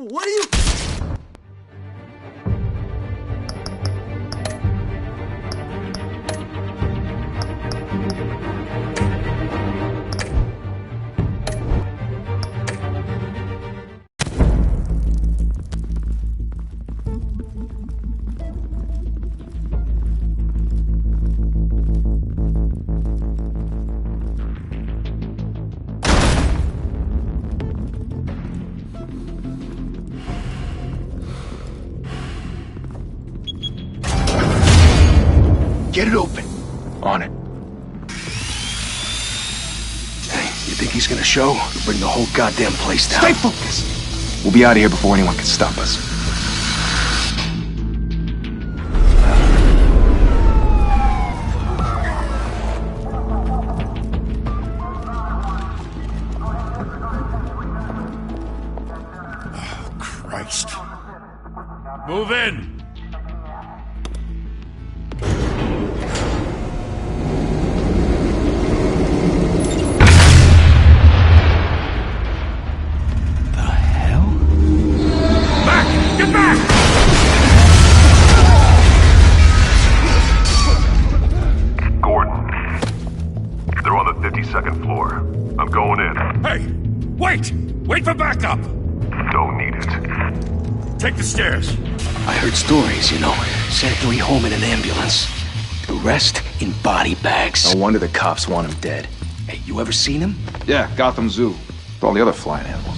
What are you... Get it open. On it. Hey, you think he's gonna show? We'll bring the whole goddamn place down. Stay focused! We'll be out of here before anyone can stop us. Oh, Christ. Move in! Get back! Gordon. They're on the 52nd floor. I'm going in. Hey! Wait! Wait for backup! Don't need it. Take the stairs. I heard stories, you know. Sent 3 home in an ambulance. The rest in body bags. No wonder the cops want him dead. Hey, you ever seen him? Yeah, Gotham Zoo. With all the other flying animals.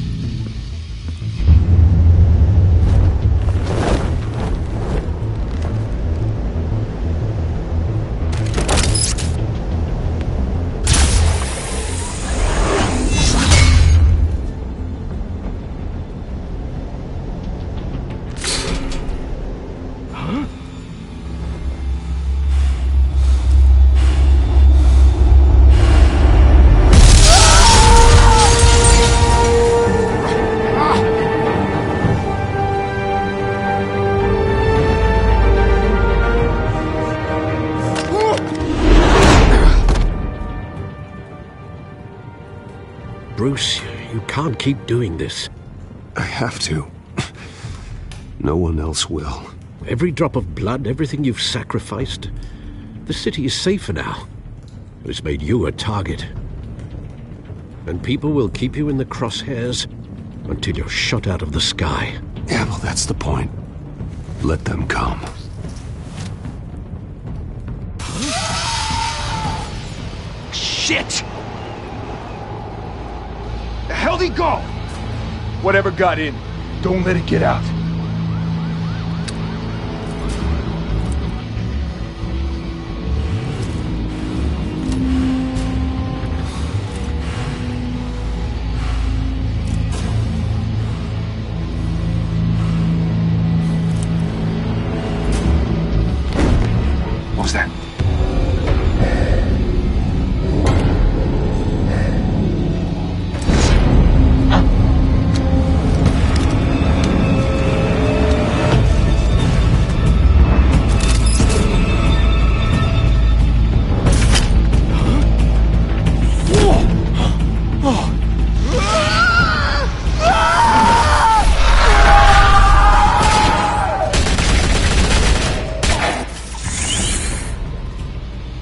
Bruce, you can't keep doing this. I have to. No one else will. Every drop of blood, everything you've sacrificed. The city is safer now. But it's made you a target. And people will keep you in the crosshairs until you're shot out of the sky. Yeah, well, that's the point. Let them come. Shit! The hell'd he go? Whatever got in, don't let it get out. What was that?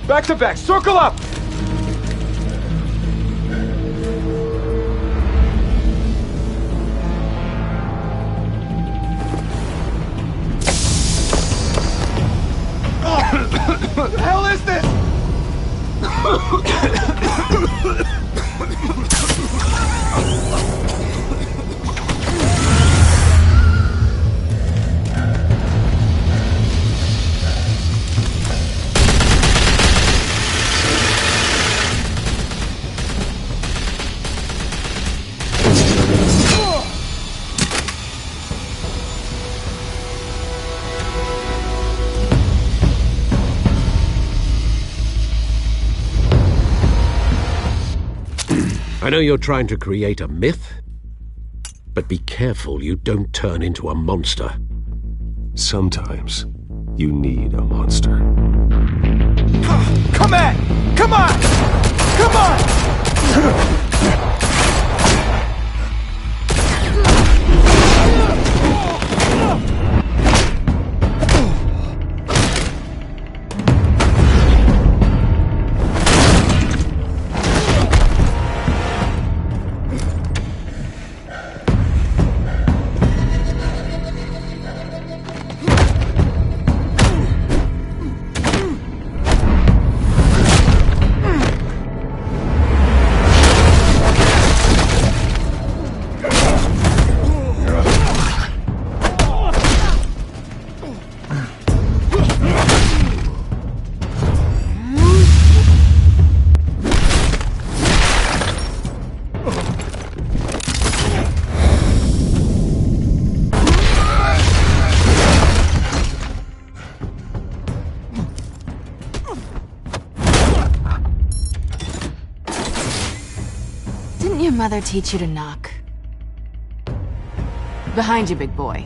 Back to back, circle up! What the hell is this? I know you're trying to create a myth, but be careful you don't turn into a monster. Sometimes you need a monster. Come on! Come on! Come on! mother teach you to knock? Behind you, big boy.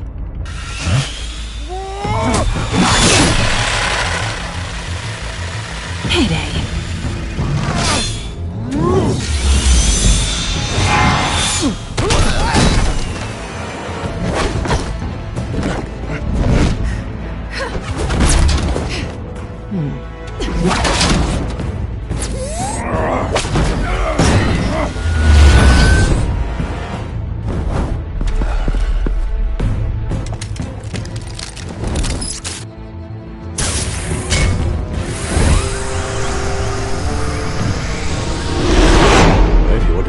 Payday.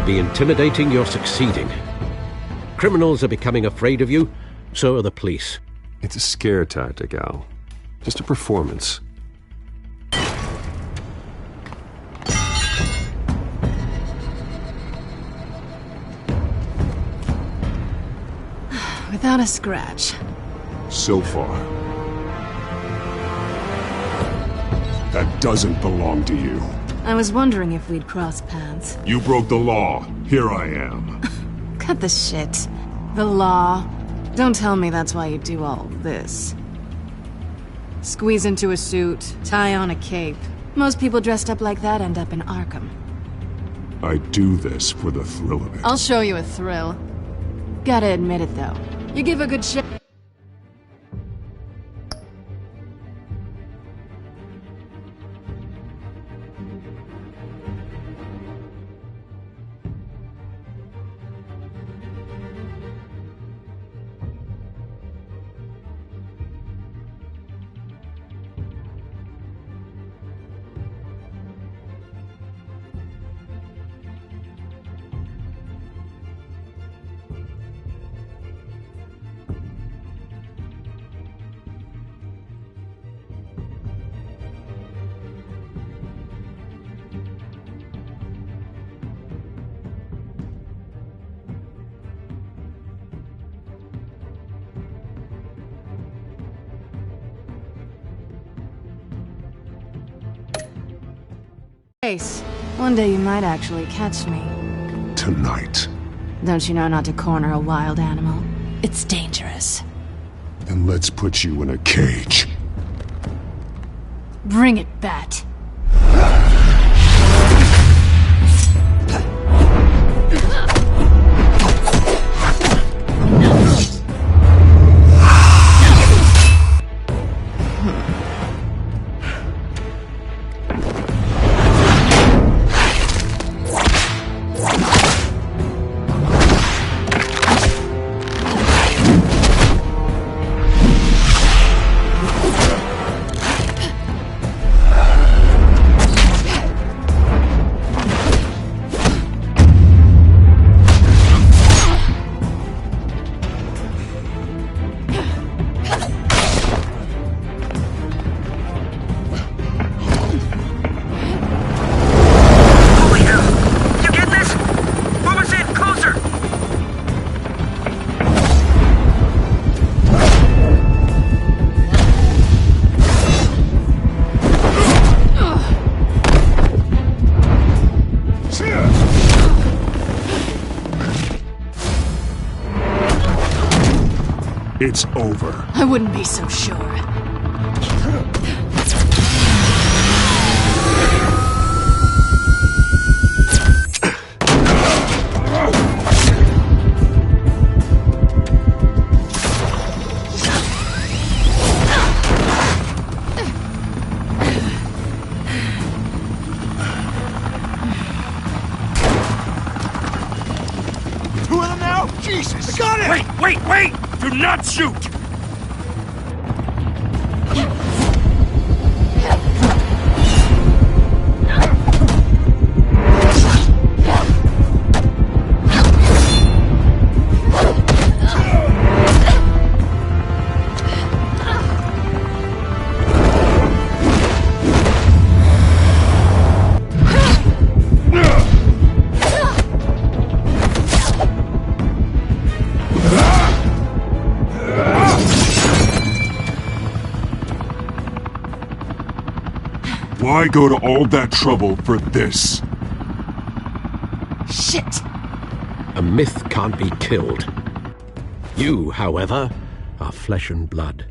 Intimidating, you're succeeding. Criminals are becoming afraid of you, so are the police. It's a scare tactic, Al. Just a performance. Without a scratch. So far. That doesn't belong to you. I was wondering if we'd cross paths. You broke the law. Here I am. Cut the shit. The law. Don't tell me that's why you do all this. Squeeze into a suit, tie on a cape. Most people dressed up like that end up in Arkham. I do this for the thrill of it. I'll show you a thrill. Gotta admit it, though. You give a good shit. One day you might actually catch me. Tonight. Don't you know not to corner a wild animal? It's dangerous. Then let's put you in a cage. Bring it, Bat. It's over. I wouldn't be so sure. Two of them now? Jesus! I got it! Wait! Do not shoot! Why go to all that trouble for this? Shit! A myth can't be killed. You, however, are flesh and blood.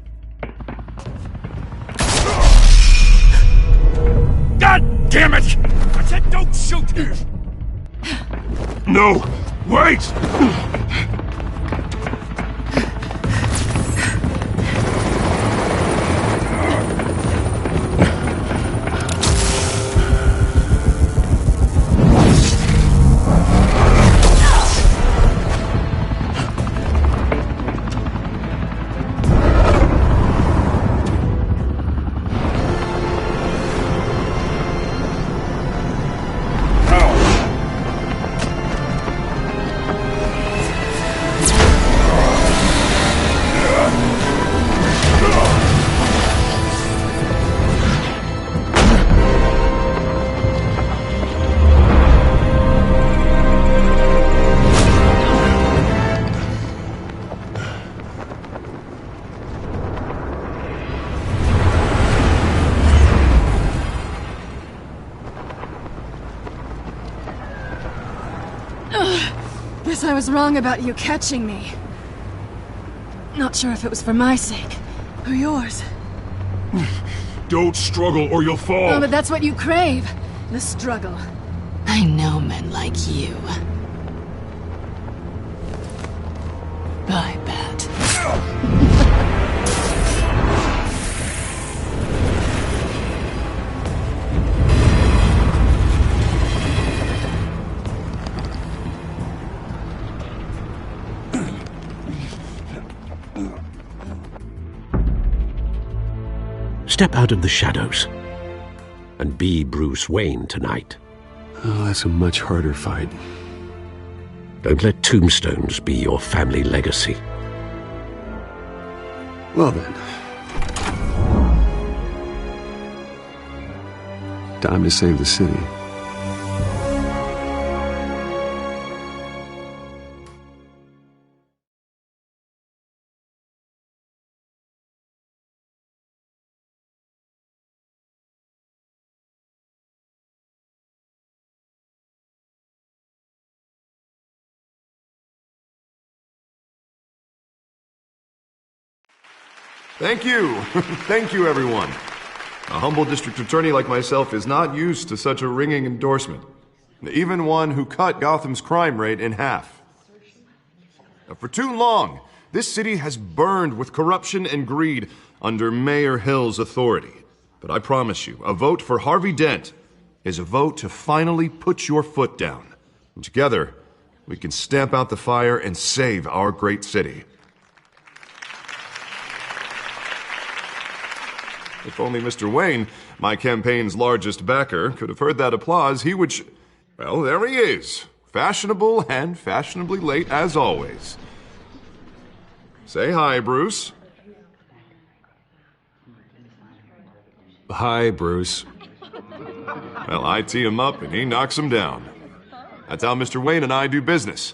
God damn it! I said don't shoot! No! Wait! Guess I was wrong about you catching me. Not sure if it was for my sake, or yours. Don't struggle or you'll fall! Oh, but that's what you crave. The struggle. I know men like you. Bye, Bat. Step out of the shadows and be Bruce Wayne tonight. Oh, that's a much harder fight. Don't let tombstones be your family legacy. Well then. Time to save the city. Thank you. Thank you, everyone. A humble district attorney like myself is not used to such a ringing endorsement. Even one who cut Gotham's crime rate in half. For too long, this city has burned with corruption and greed under Mayor Hill's authority. But I promise you, a vote for Harvey Dent is a vote to finally put your foot down. And together, we can stamp out the fire and save our great city. If only Mr. Wayne, my campaign's largest backer, could have heard that applause, he would well, there he is. Fashionable and fashionably late as always. Say hi, Bruce. Hi, Bruce. Well, I tee him up and he knocks him down. That's how Mr. Wayne and I do business.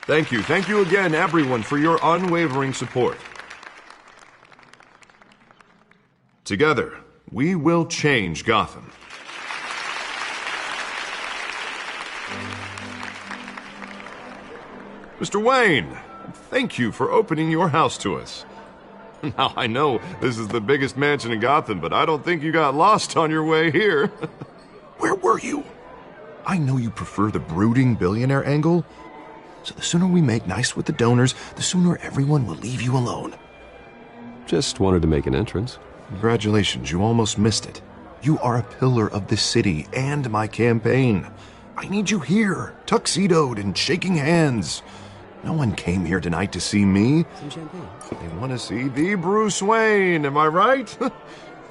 Thank you again, everyone, for your unwavering support. Together, we will change Gotham. Mr. Wayne, thank you for opening your house to us. Now, I know this is the biggest mansion in Gotham, but I don't think you got lost on your way here. Where were you? I know you prefer the brooding billionaire angle, so the sooner we make nice with the donors, the sooner everyone will leave you alone. Just wanted to make an entrance. Congratulations, you almost missed it. You are a pillar of this city and my campaign. I need you here, tuxedoed and shaking hands. No one came here tonight to see me. Some champagne. They want to see the Bruce Wayne, am I right?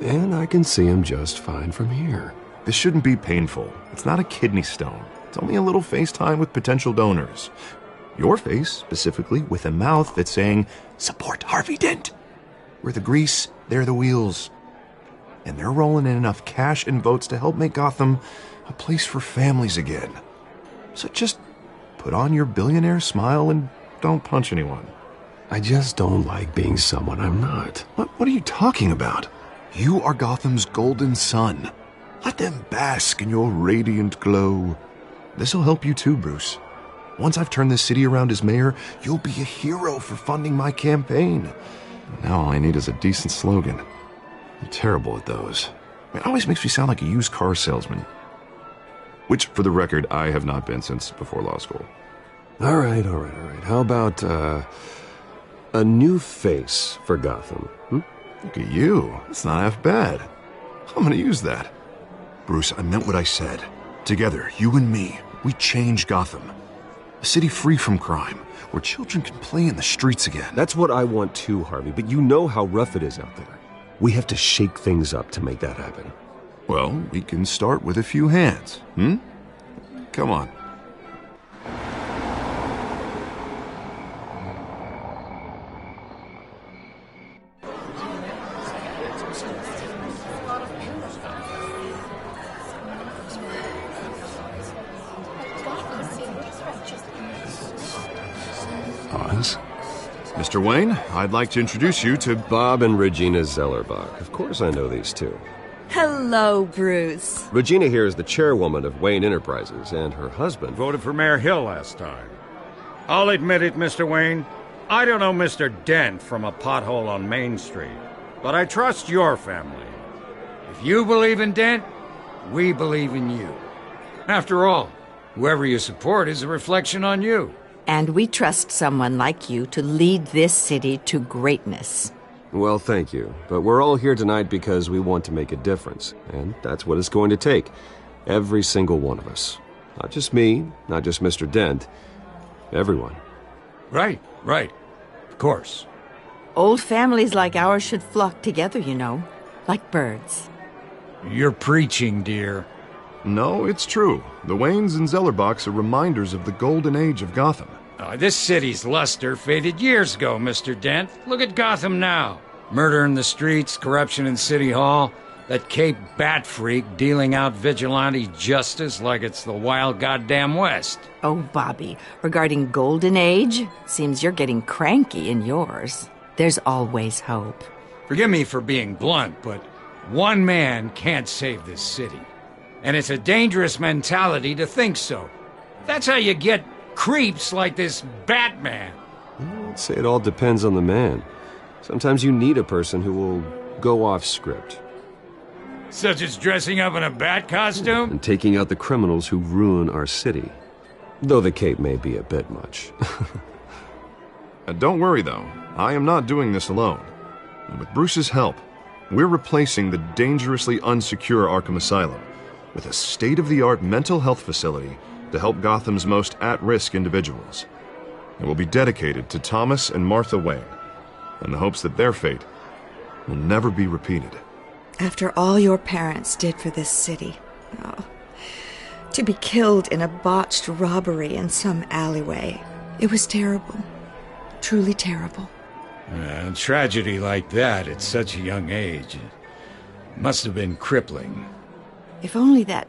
And I can see him just fine from here. This shouldn't be painful. It's not a kidney stone. It's only a little FaceTime with potential donors. Your face, specifically, with a mouth that's saying, support Harvey Dent. We're the grease, they're the wheels. And they're rolling in enough cash and votes to help make Gotham a place for families again. So just put on your billionaire smile and don't punch anyone. I just don't like being someone I'm not. What are you talking about? You are Gotham's golden sun. Let them bask in your radiant glow. This'll help you too, Bruce. Once I've turned this city around as mayor, you'll be a hero for funding my campaign. Now all I need is a decent slogan. I'm terrible at those. It always makes me sound like a used car salesman. Which, for the record, I have not been since before law school. All right. How about, a new face for Gotham? Look at you. It's not half bad. I'm gonna use that. Bruce, I meant what I said. Together, you and me, we change Gotham. A city free from crime, where children can play in the streets again. That's what I want too, Harvey, but you know how rough it is out there. We have to shake things up to make that happen. Well, we can start with a few hands, Come on. Oz? Mr. Wayne, I'd like to introduce you to Bob and Regina Zellerbach. Of course I know these two. Hello, Bruce. Regina here is the chairwoman of Wayne Enterprises, and her husband... Voted for Mayor Hill last time. I'll admit it, Mr. Wayne. I don't know Mr. Dent from a pothole on Main Street, but I trust your family. If you believe in Dent, we believe in you. After all, whoever you support is a reflection on you. And we trust someone like you to lead this city to greatness. Well, thank you. But we're all here tonight because we want to make a difference. And that's what it's going to take. Every single one of us. Not just me, not just Mr. Dent. Everyone. Right. Of course. Old families like ours should flock together, you know. Like birds. You're preaching, dear. No, it's true. The Waynes and Zellerbachs are reminders of the golden age of Gotham. This city's luster faded years ago, Mr. Dent. Look at Gotham now. Murder in the streets, corruption in City Hall, that Cape Bat freak dealing out vigilante justice like it's the wild goddamn West. Oh, Bobby, regarding Golden Age, seems you're getting cranky in yours. There's always hope. Forgive me for being blunt, but one man can't save this city. And it's a dangerous mentality to think so. That's how you get creeps like this Batman. I'd say it all depends on the man. Sometimes you need a person who will go off script. Such as dressing up in a bat costume? And taking out the criminals who ruin our city. Though the cape may be a bit much. Don't worry, though. I am not doing this alone. And with Bruce's help, we're replacing the dangerously unsecure Arkham Asylum with a state-of-the-art mental health facility to help Gotham's most at-risk individuals. It will be dedicated to Thomas and Martha Wayne, in the hopes that their fate will never be repeated. After all your parents did for this city, to be killed in a botched robbery in some alleyway, it was terrible. Truly terrible. A tragedy like that at such a young age must have been crippling. If only that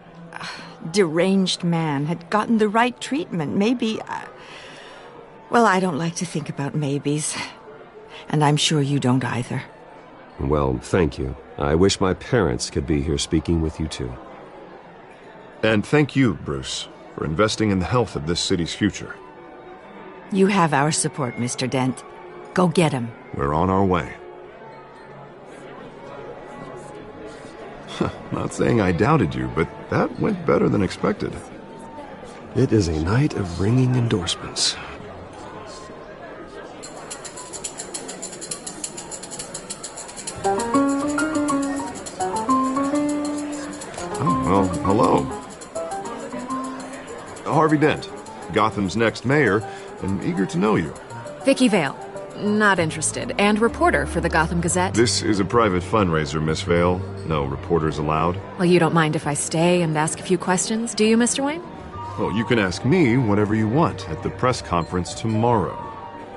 deranged man had gotten the right treatment, maybe... Well, I don't like to think about maybes. And I'm sure you don't either. Well, thank you. I wish my parents could be here speaking with you too. And thank you, Bruce, for investing in the health of this city's future. You have our support, Mr. Dent. Go get him. We're on our way. Not saying I doubted you, but that went better than expected. It is a night of ringing endorsements. Oh, well, hello. Harvey Dent, Gotham's next mayor, and eager to know you. Vicky Vale. Not interested. And reporter for the Gotham Gazette. This is a private fundraiser, Miss Vale. No reporters allowed. Well, you don't mind if I stay and ask a few questions, do you, Mr. Wayne? Well, you can ask me whatever you want at the press conference tomorrow.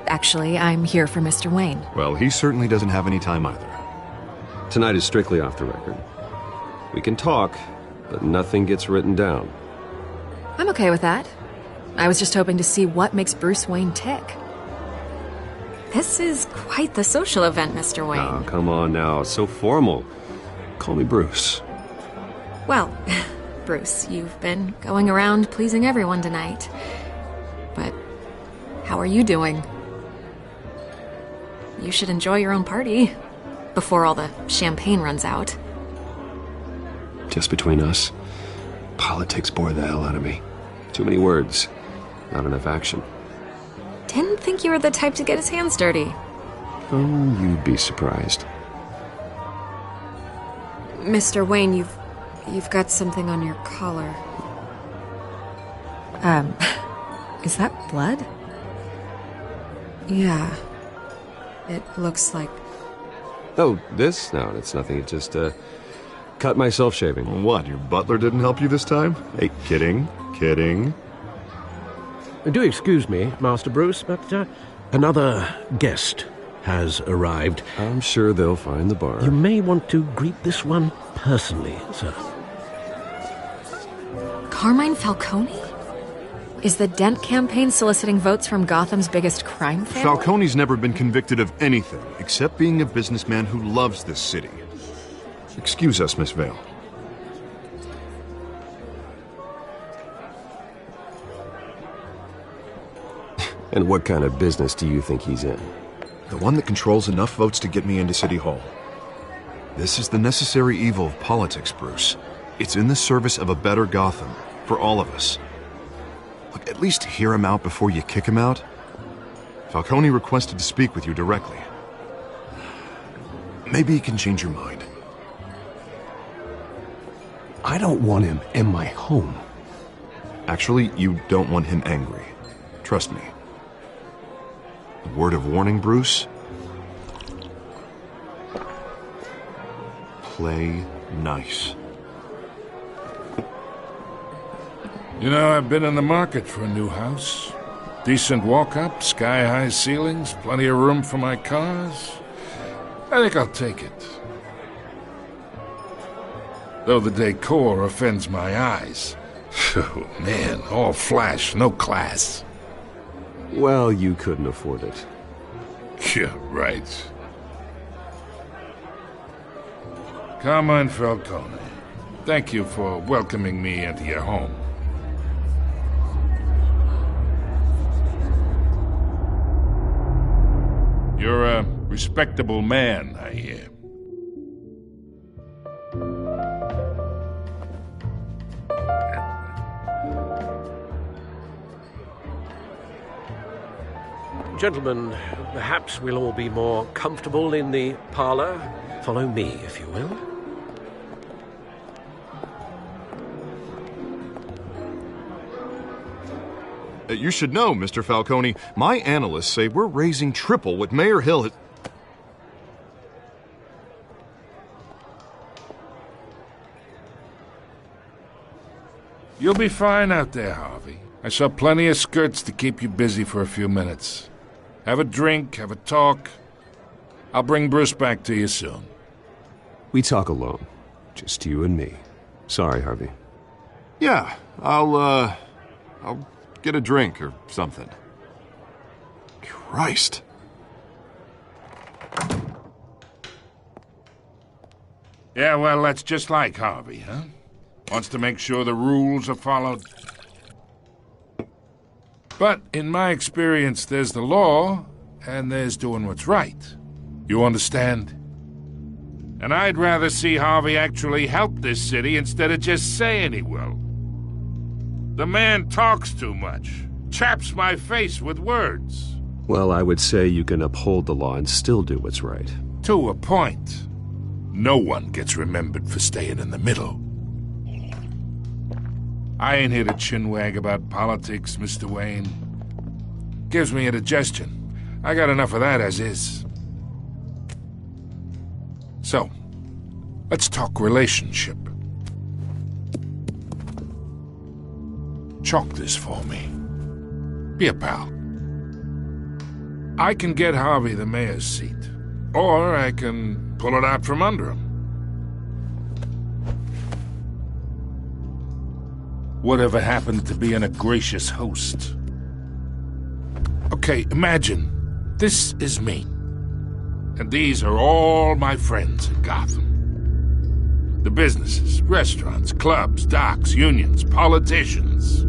Actually, I'm here for Mr. Wayne. Well, he certainly doesn't have any time either. Tonight is strictly off the record. We can talk, but nothing gets written down. I'm okay with that. I was just hoping to see what makes Bruce Wayne tick. This is quite the social event, Mr. Wayne. Oh, come on now. It's so formal. Call me Bruce. Well, Bruce, you've been going around pleasing everyone tonight. But How are you doing? You should enjoy your own party before all the champagne runs out. Just between us, politics bore the hell out of me. Too many words, not enough action. Didn't think you were the type to get his hands dirty. Oh, you'd be surprised. Mr. Wayne, you've got something on your collar. Is that blood? Yeah. It looks like... Oh, this? No, it's nothing. It just, cut myself shaving. What, your butler didn't help you this time? Hey, kidding. Do excuse me, Master Bruce, but another guest has arrived. I'm sure they'll find the bar. You may want to greet this one personally, sir. Carmine Falcone? Is the Dent campaign soliciting votes from Gotham's biggest crime family? Falcone's never been convicted of anything except being a businessman who loves this city. Excuse us, Miss Vale. And what kind of business do you think he's in? The one that controls enough votes to get me into City Hall. This is the necessary evil of politics, Bruce. It's in the service of a better Gotham, for all of us. Look, at least hear him out before you kick him out. Falcone requested to speak with you directly. Maybe he can change your mind. I don't want him in my home. Actually, you don't want him angry. Trust me. A word of warning, Bruce. Play nice. You know, I've been in the market for a new house. Decent walk-up, sky-high ceilings, plenty of room for my cars. I think I'll take it. Though the decor offends my eyes. Oh, man, all flash, no class. Well, you couldn't afford it. Yeah, right. Carmine Falcone, thank you for welcoming me into your home. You're a respectable man, I hear. Gentlemen, perhaps we'll all be more comfortable in the parlor. Follow me, if you will. You should know, Mr. Falcone, my analysts say we're raising triple what Mayor Hill has... You'll be fine out there, Harvey. I saw plenty of skirts to keep you busy for a few minutes. Have a drink, have a talk. I'll bring Bruce back to you soon. We talk alone. Just you and me. Sorry, Harvey. Yeah, I'll get a drink or something. Christ. Yeah, well, that's just like Harvey, huh? Wants to make sure the rules are followed. But in my experience, there's the law, and there's doing what's right. You understand? And I'd rather see Harvey actually help this city instead of just saying he will. The man talks too much, chaps my face with words. Well, I would say you can uphold the law and still do what's right. To a point. No one gets remembered for staying in the middle. I ain't here to chinwag about politics, Mr. Wayne. Gives me indigestion. I got enough of that as is. So, let's talk relationship. Chalk this for me. Be a pal. I can get Harvey the mayor's seat, or I can pull it out from under him. Whatever happened to being a gracious host? Okay, imagine this is me, and these are all my friends in Gotham. The businesses, restaurants, clubs, docks, unions, politicians.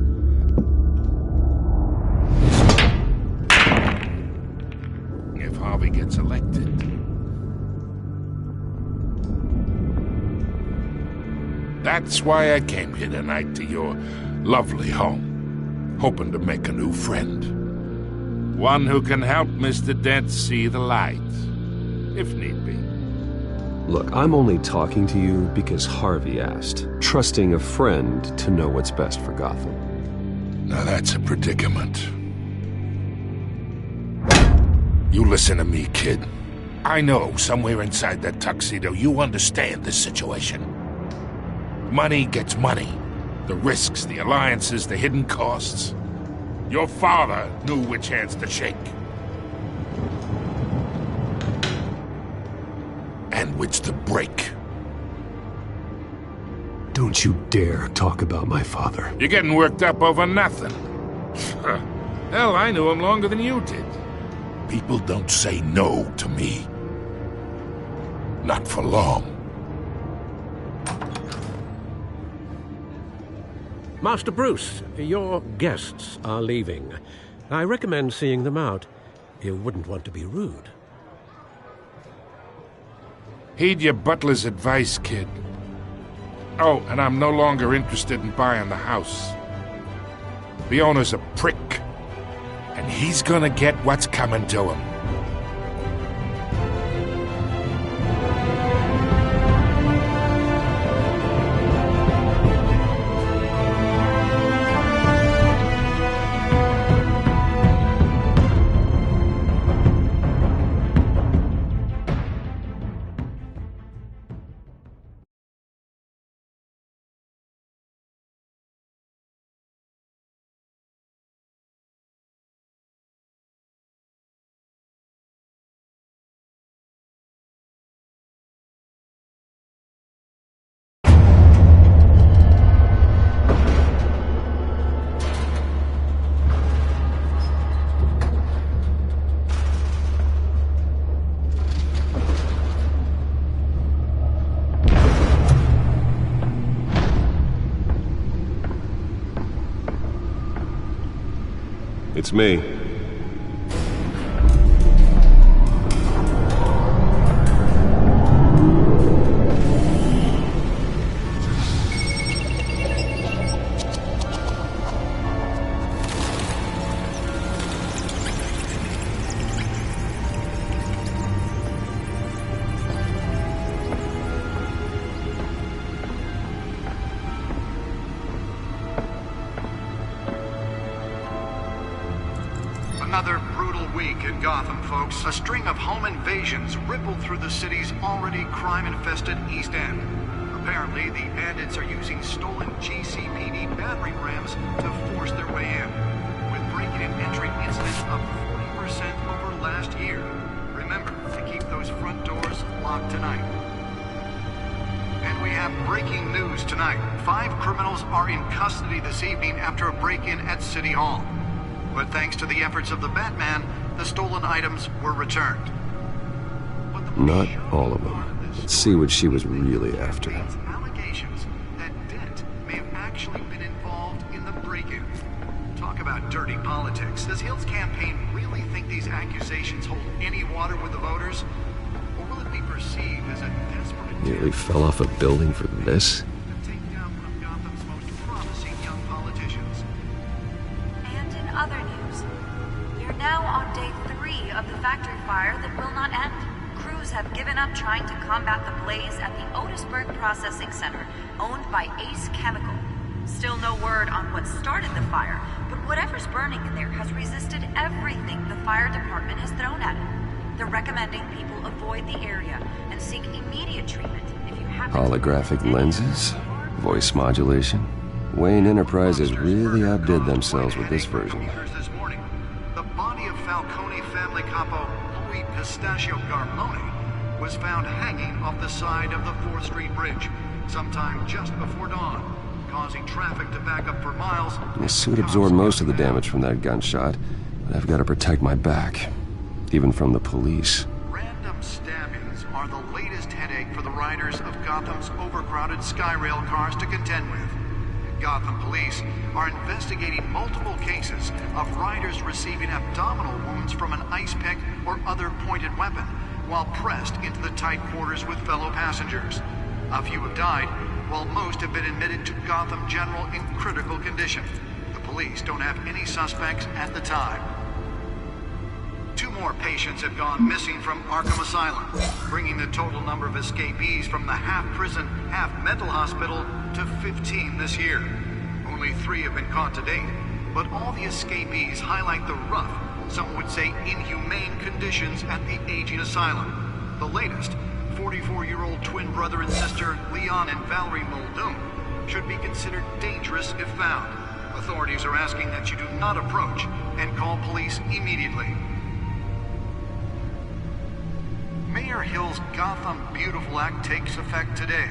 gets elected. That's why I came here tonight to your lovely home, hoping to make a new friend. One who can help Mr. Dent see the light, if need be. Look, I'm only talking to you because Harvey asked, trusting a friend to know what's best for Gotham. Now that's a predicament. You listen to me, kid. I know somewhere inside that tuxedo you understand this situation. Money gets money. The risks, the alliances, the hidden costs. Your father knew which hands to shake. And which to break. Don't you dare talk about my father. You're getting worked up over nothing. Hell, I knew him longer than you did. People don't say no to me. Not for long. Master Bruce, your guests are leaving. I recommend seeing them out. You wouldn't want to be rude. Heed your butler's advice, kid. Oh, and I'm no longer interested in buying the house. The owner's a prick, and he's gonna get what's coming to him. It's me. Another brutal week in Gotham, folks. A string of home invasions rippled through the city's already crime-infested East End. Apparently, the bandits are using stolen GCPD battering rams to force their way in, with break-in and entry incidents up 40% over last year. Remember to keep those front doors locked tonight. And we have breaking news tonight. 5 criminals are in custody this evening after a break-in at City Hall. But thanks to the efforts of the Batman, the stolen items were returned. Not all of them. Let's see what she was really after. Allegations that Dent may have actually been involved in the break-in. Talk about dirty politics. Does Hill's campaign really think these accusations hold any water with the voters? Or will it be perceived as a desperate Nearly fell off a building for this? to take down one of Gotham's most promising young politicians? And in other news, we are now on day 3 of the factory fire that will not end. Crews have given up trying to combat the blaze at the Otisburg Processing Center, owned by Ace Chemical. Still no word on what started the fire, but whatever's burning in there has resisted everything the fire department has thrown at it. They're recommending people avoid the area and seek immediate treatment if you happen to Holographic lenses? Voice modulation? Wayne Enterprises really outdid themselves with this version. This morning, the body of Falcone family capo Louis Pistachio Garmone was found hanging off the side of the 4th Street Bridge sometime just before dawn, causing traffic to back up for miles. My suit absorbed most of the damage from that gunshot, but I've got to protect my back, even from the police. Random stabbings are the latest headache for the riders of Gotham's overcrowded Skyrail cars to contend with. Gotham police are investigating multiple cases of riders receiving abdominal wounds from an ice pick or other pointed weapon while pressed into the tight quarters with fellow passengers. A few have died, while most have been admitted to Gotham General in critical condition. The police don't have any suspects at the time. 2 more patients have gone missing from Arkham Asylum, bringing the total number of escapees from the half-prison, half-mental hospital to 15 this year. Only 3 have been caught to date, but all the escapees highlight the rough, some would say inhumane conditions at the aging asylum. The latest, 44-year-old twin brother and sister Leon and Valerie Muldoon, should be considered dangerous if found. Authorities are asking that you do not approach and call police immediately. Mayor Hill's Gotham Beautiful Act takes effect today,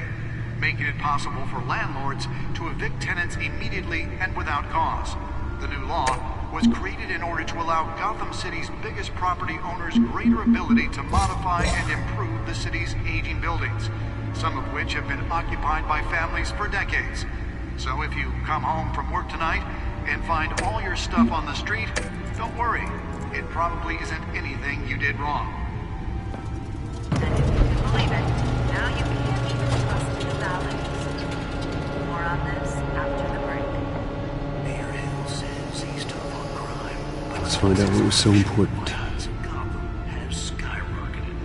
making it possible for landlords to evict tenants immediately and without cause. The new law was created in order to allow Gotham City's biggest property owners greater ability to modify and improve the city's aging buildings, some of which have been occupied by families for decades. So if you come home from work tonight and find all your stuff on the street, don't worry. It probably isn't anything you did wrong. Believe it, now you can't even trust the valleys. More on this after the break. Mayor Hill says he's tough on crime. Let's find out what was so important. Have skyrocketed.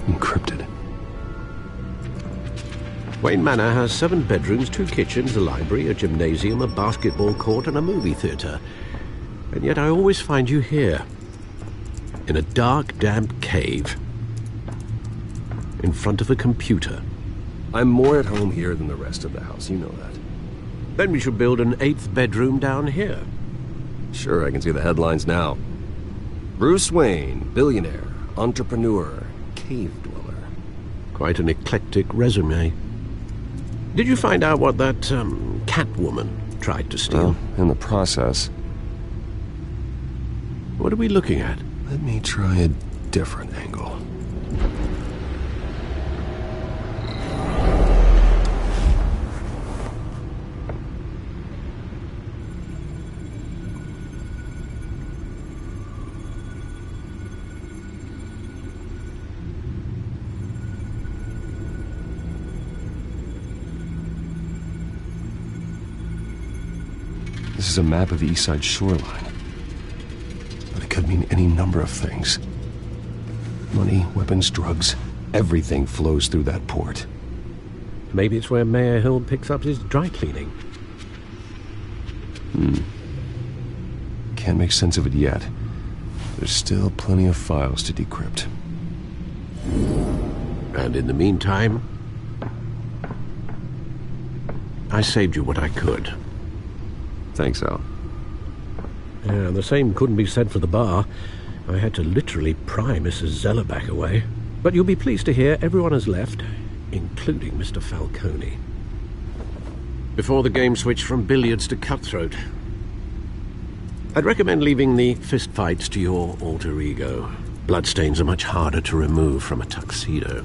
Encrypted. Wayne Manor has 7 bedrooms, 2 kitchens, a library, a gymnasium, a basketball court, and a movie theatre. And yet I always find you here, in a dark, damp cave, in front of a computer. I'm more at home here than the rest of the house, you know that. Then we should build an 8th bedroom down here. Sure, I can see the headlines now. Bruce Wayne, billionaire, entrepreneur, cave dweller. Quite an eclectic resume. Did you find out what that, Catwoman tried to steal? Well, in the process. What are we looking at? Let me try a different angle. This is a map of the East Side shoreline. But it could mean any number of things. Money, weapons, drugs, everything flows through that port. Maybe it's where Mayor Hill picks up his dry cleaning. Can't make sense of it yet. There's still plenty of files to decrypt. And in the meantime, I saved you what I could. Thanks, Al. Yeah, the same couldn't be said for the bar. I had to literally pry Mrs. Zellerback away. But you'll be pleased to hear everyone has left, including Mr. Falcone. Before the game switched from billiards to cutthroat. I'd recommend leaving the fistfights to your alter ego. Bloodstains are much harder to remove from a tuxedo.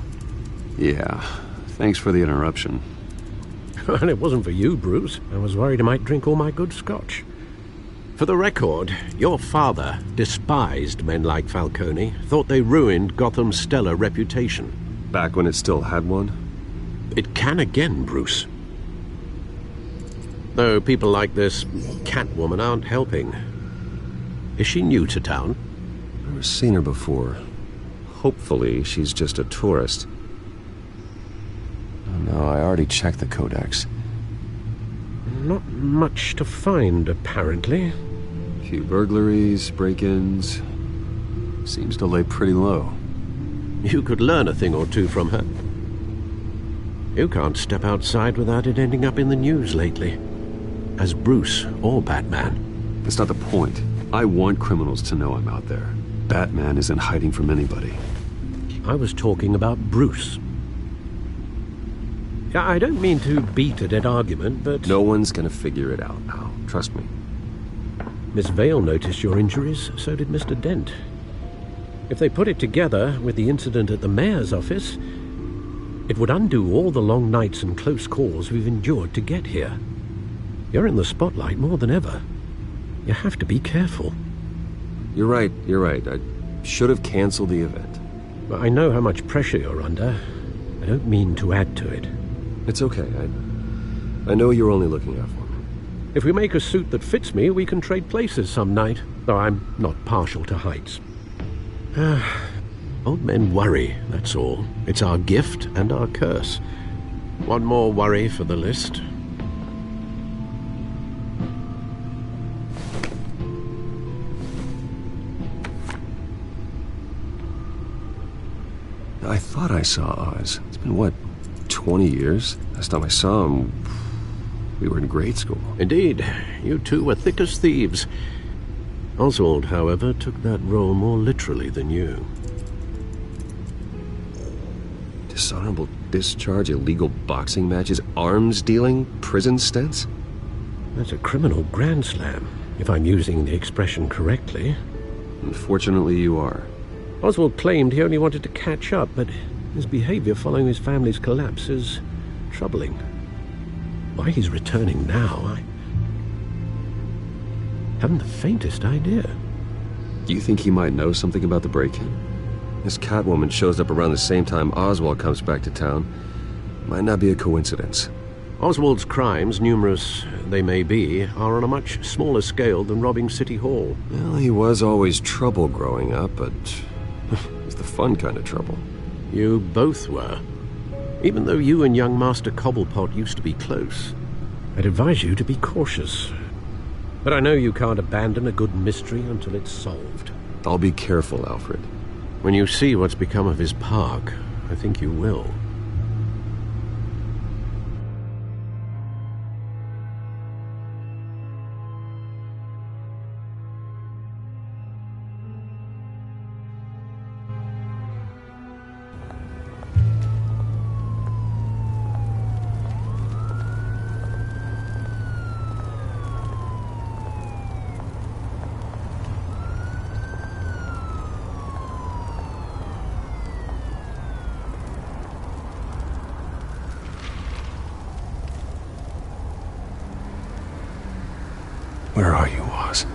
Yeah, thanks for the interruption. And it wasn't for you, Bruce. I was worried I might drink all my good scotch. For the record, your father despised men like Falcone, thought they ruined Gotham's stellar reputation. Back when it still had one? It can again, Bruce. Though people like this Catwoman aren't helping. Is she new to town? Never seen her before. Hopefully she's just a tourist. Oh no, I already checked the codex. Not much to find, apparently. A few burglaries, break-ins. Seems to lay pretty low. You could learn a thing or two from her. You can't step outside without it ending up in the news lately. As Bruce or Batman. That's not the point. I want criminals to know I'm out there. Batman isn't hiding from anybody. I was talking about Bruce. I don't mean to beat a dead argument, but... No one's gonna figure it out, Al. Trust me. Miss Vale noticed your injuries, so did Mr. Dent. If they put it together with the incident at the mayor's office, it would undo all the long nights and close calls we've endured to get here. You're in the spotlight more than ever. You have to be careful. You're right. I should have canceled the event. I know how much pressure you're under. I don't mean to add to it. It's okay. I know you're only looking out for me. If we make a suit that fits me, we can trade places some night, though I'm not partial to heights. Old men worry, that's all. It's our gift and our curse. One more worry for the list. I thought I saw Oz. It's been, what, 20 years? Last time I saw him, we were in grade school. Indeed. You two were thick as thieves. Oswald, however, took that role more literally than you. Dishonorable discharge, illegal boxing matches, arms dealing, prison stints? That's a criminal grand slam, if I'm using the expression correctly. Unfortunately, you are. Oswald claimed he only wanted to catch up, but his behavior following his family's collapse is troubling. Why he's returning now, I haven't the faintest idea. Do you think he might know something about the break-in? This Catwoman shows up around the same time Oswald comes back to town. Might not be a coincidence. Oswald's crimes, numerous they may be, are on a much smaller scale than robbing City Hall. Well, he was always trouble growing up, but it's the fun kind of trouble. You both were. Even though you and young Master Cobblepot used to be close, I'd advise you to be cautious. But I know you can't abandon a good mystery until it's solved. I'll be careful, Alfred. When you see what's become of his park, I think you will. Where are you, Oz?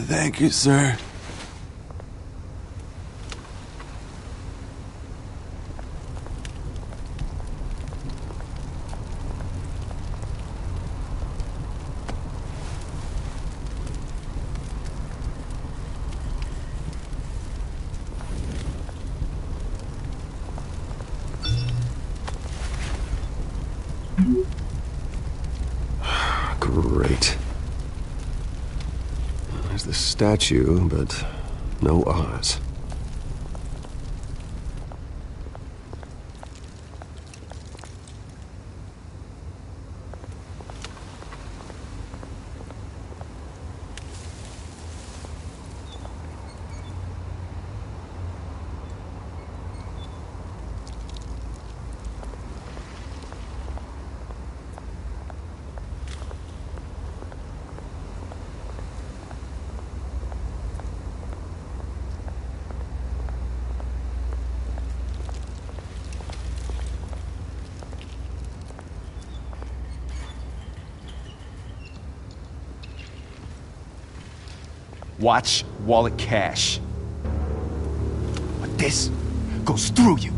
Thank you, sir. Great. There's the statue, but no Oz. Watch wallet cash. But this goes through you.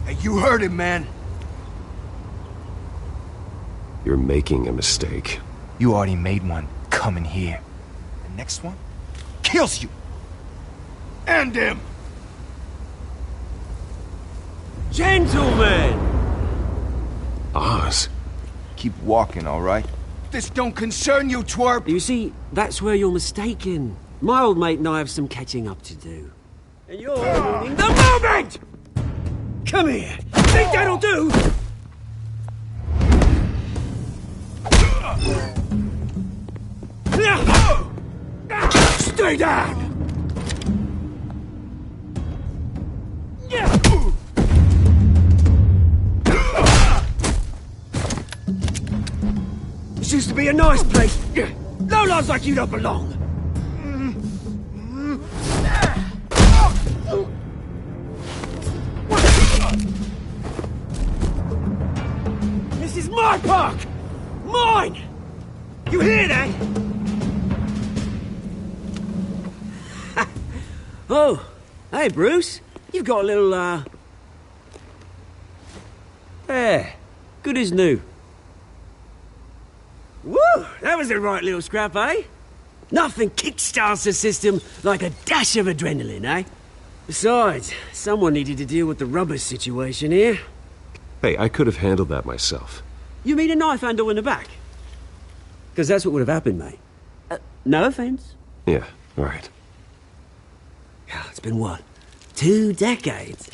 Hey, you heard him, man. You're making a mistake. You already made one coming here. The next one kills you. End him! Gentlemen! Oz. Keep walking, all right? This don't concern you, twerp! You see, that's where you're mistaken. My old mate and I have some catching up to do. And you're ruining the moment! Come here! Think that'll do? Stay down! This used to be a nice place. Lowlifes like you don't belong. This is my park! Mine! You hear that? Oh, hey, Bruce. You've got a little, There. Good as new. Woo! That was a right little scrap, eh? Nothing kickstarts the system like a dash of adrenaline, eh? Besides, someone needed to deal with the rubber situation here. Hey, I could have handled that myself. You mean a knife handle in the back? Because that's what would have happened, mate. No offense. Yeah, all right. It's been what? 2 decades?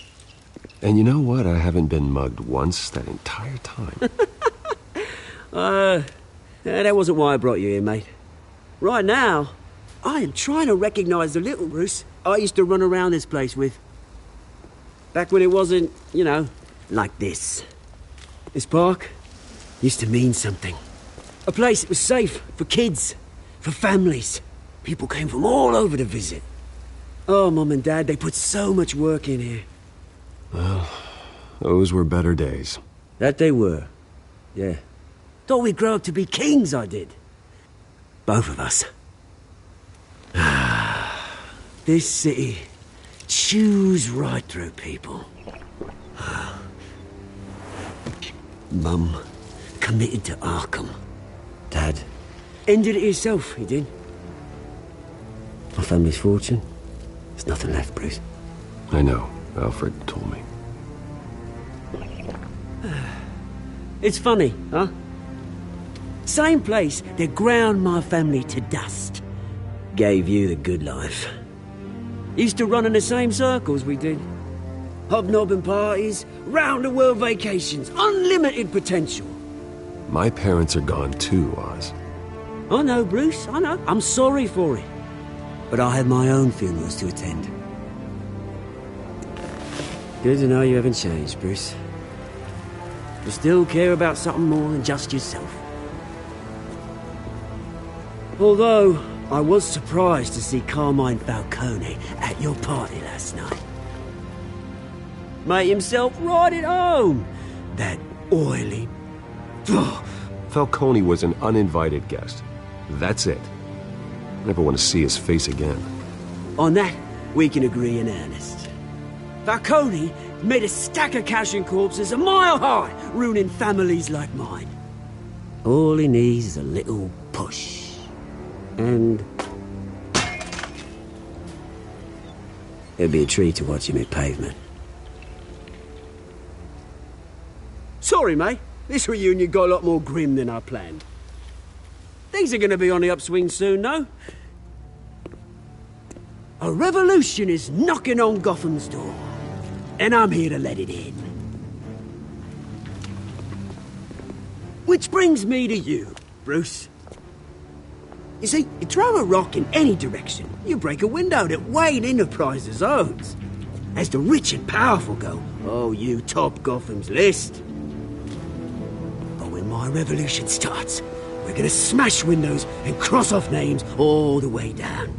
And you know what? I haven't been mugged once that entire time. That wasn't why I brought you here, mate. Right now, I am trying to recognize the little Bruce I used to run around this place with. Back when it wasn't, you know, like this. This park used to mean something. A place that was safe for kids, for families. People came from all over to visit. Oh, Mum and Dad, they put so much work in here. Well, those were better days. That they were. Yeah. Thought we'd grow up to be kings, I did. Both of us. This city chews right through people. Mum committed to Arkham. Dad ended it himself, he did. My family's fortune. There's nothing left, Bruce. I know. Alfred told me. It's funny, huh? Same place that ground my family to dust gave you the good life. Used to run in the same circles we did. Hobnobbing parties, round-the-world vacations, unlimited potential. My parents are gone too, Oz. I know, Bruce, I know. I'm sorry for it. But I had my own funerals to attend. Good to know you haven't changed, Bruce. You still care about something more than just yourself. Although, I was surprised to see Carmine Falcone at your party last night. Made himself right at home. That oily... Falcone was an uninvited guest. That's it. Never want to see his face again. On that, we can agree in earnest. Falcone made a stack of cash and corpses a mile high, ruining families like mine. All he needs is a little push. And... it'd be a treat to watch him hit pavement. Sorry, mate. This reunion got a lot more grim than I planned. Things are gonna be on the upswing soon, no? A revolution is knocking on Gotham's door. And I'm here to let it in. Which brings me to you, Bruce. You see, you throw a rock in any direction, you break a window that Wayne Enterprises owns. As the rich and powerful go, oh, you top Gotham's list. But when my revolution starts, we're gonna smash windows and cross off names all the way down.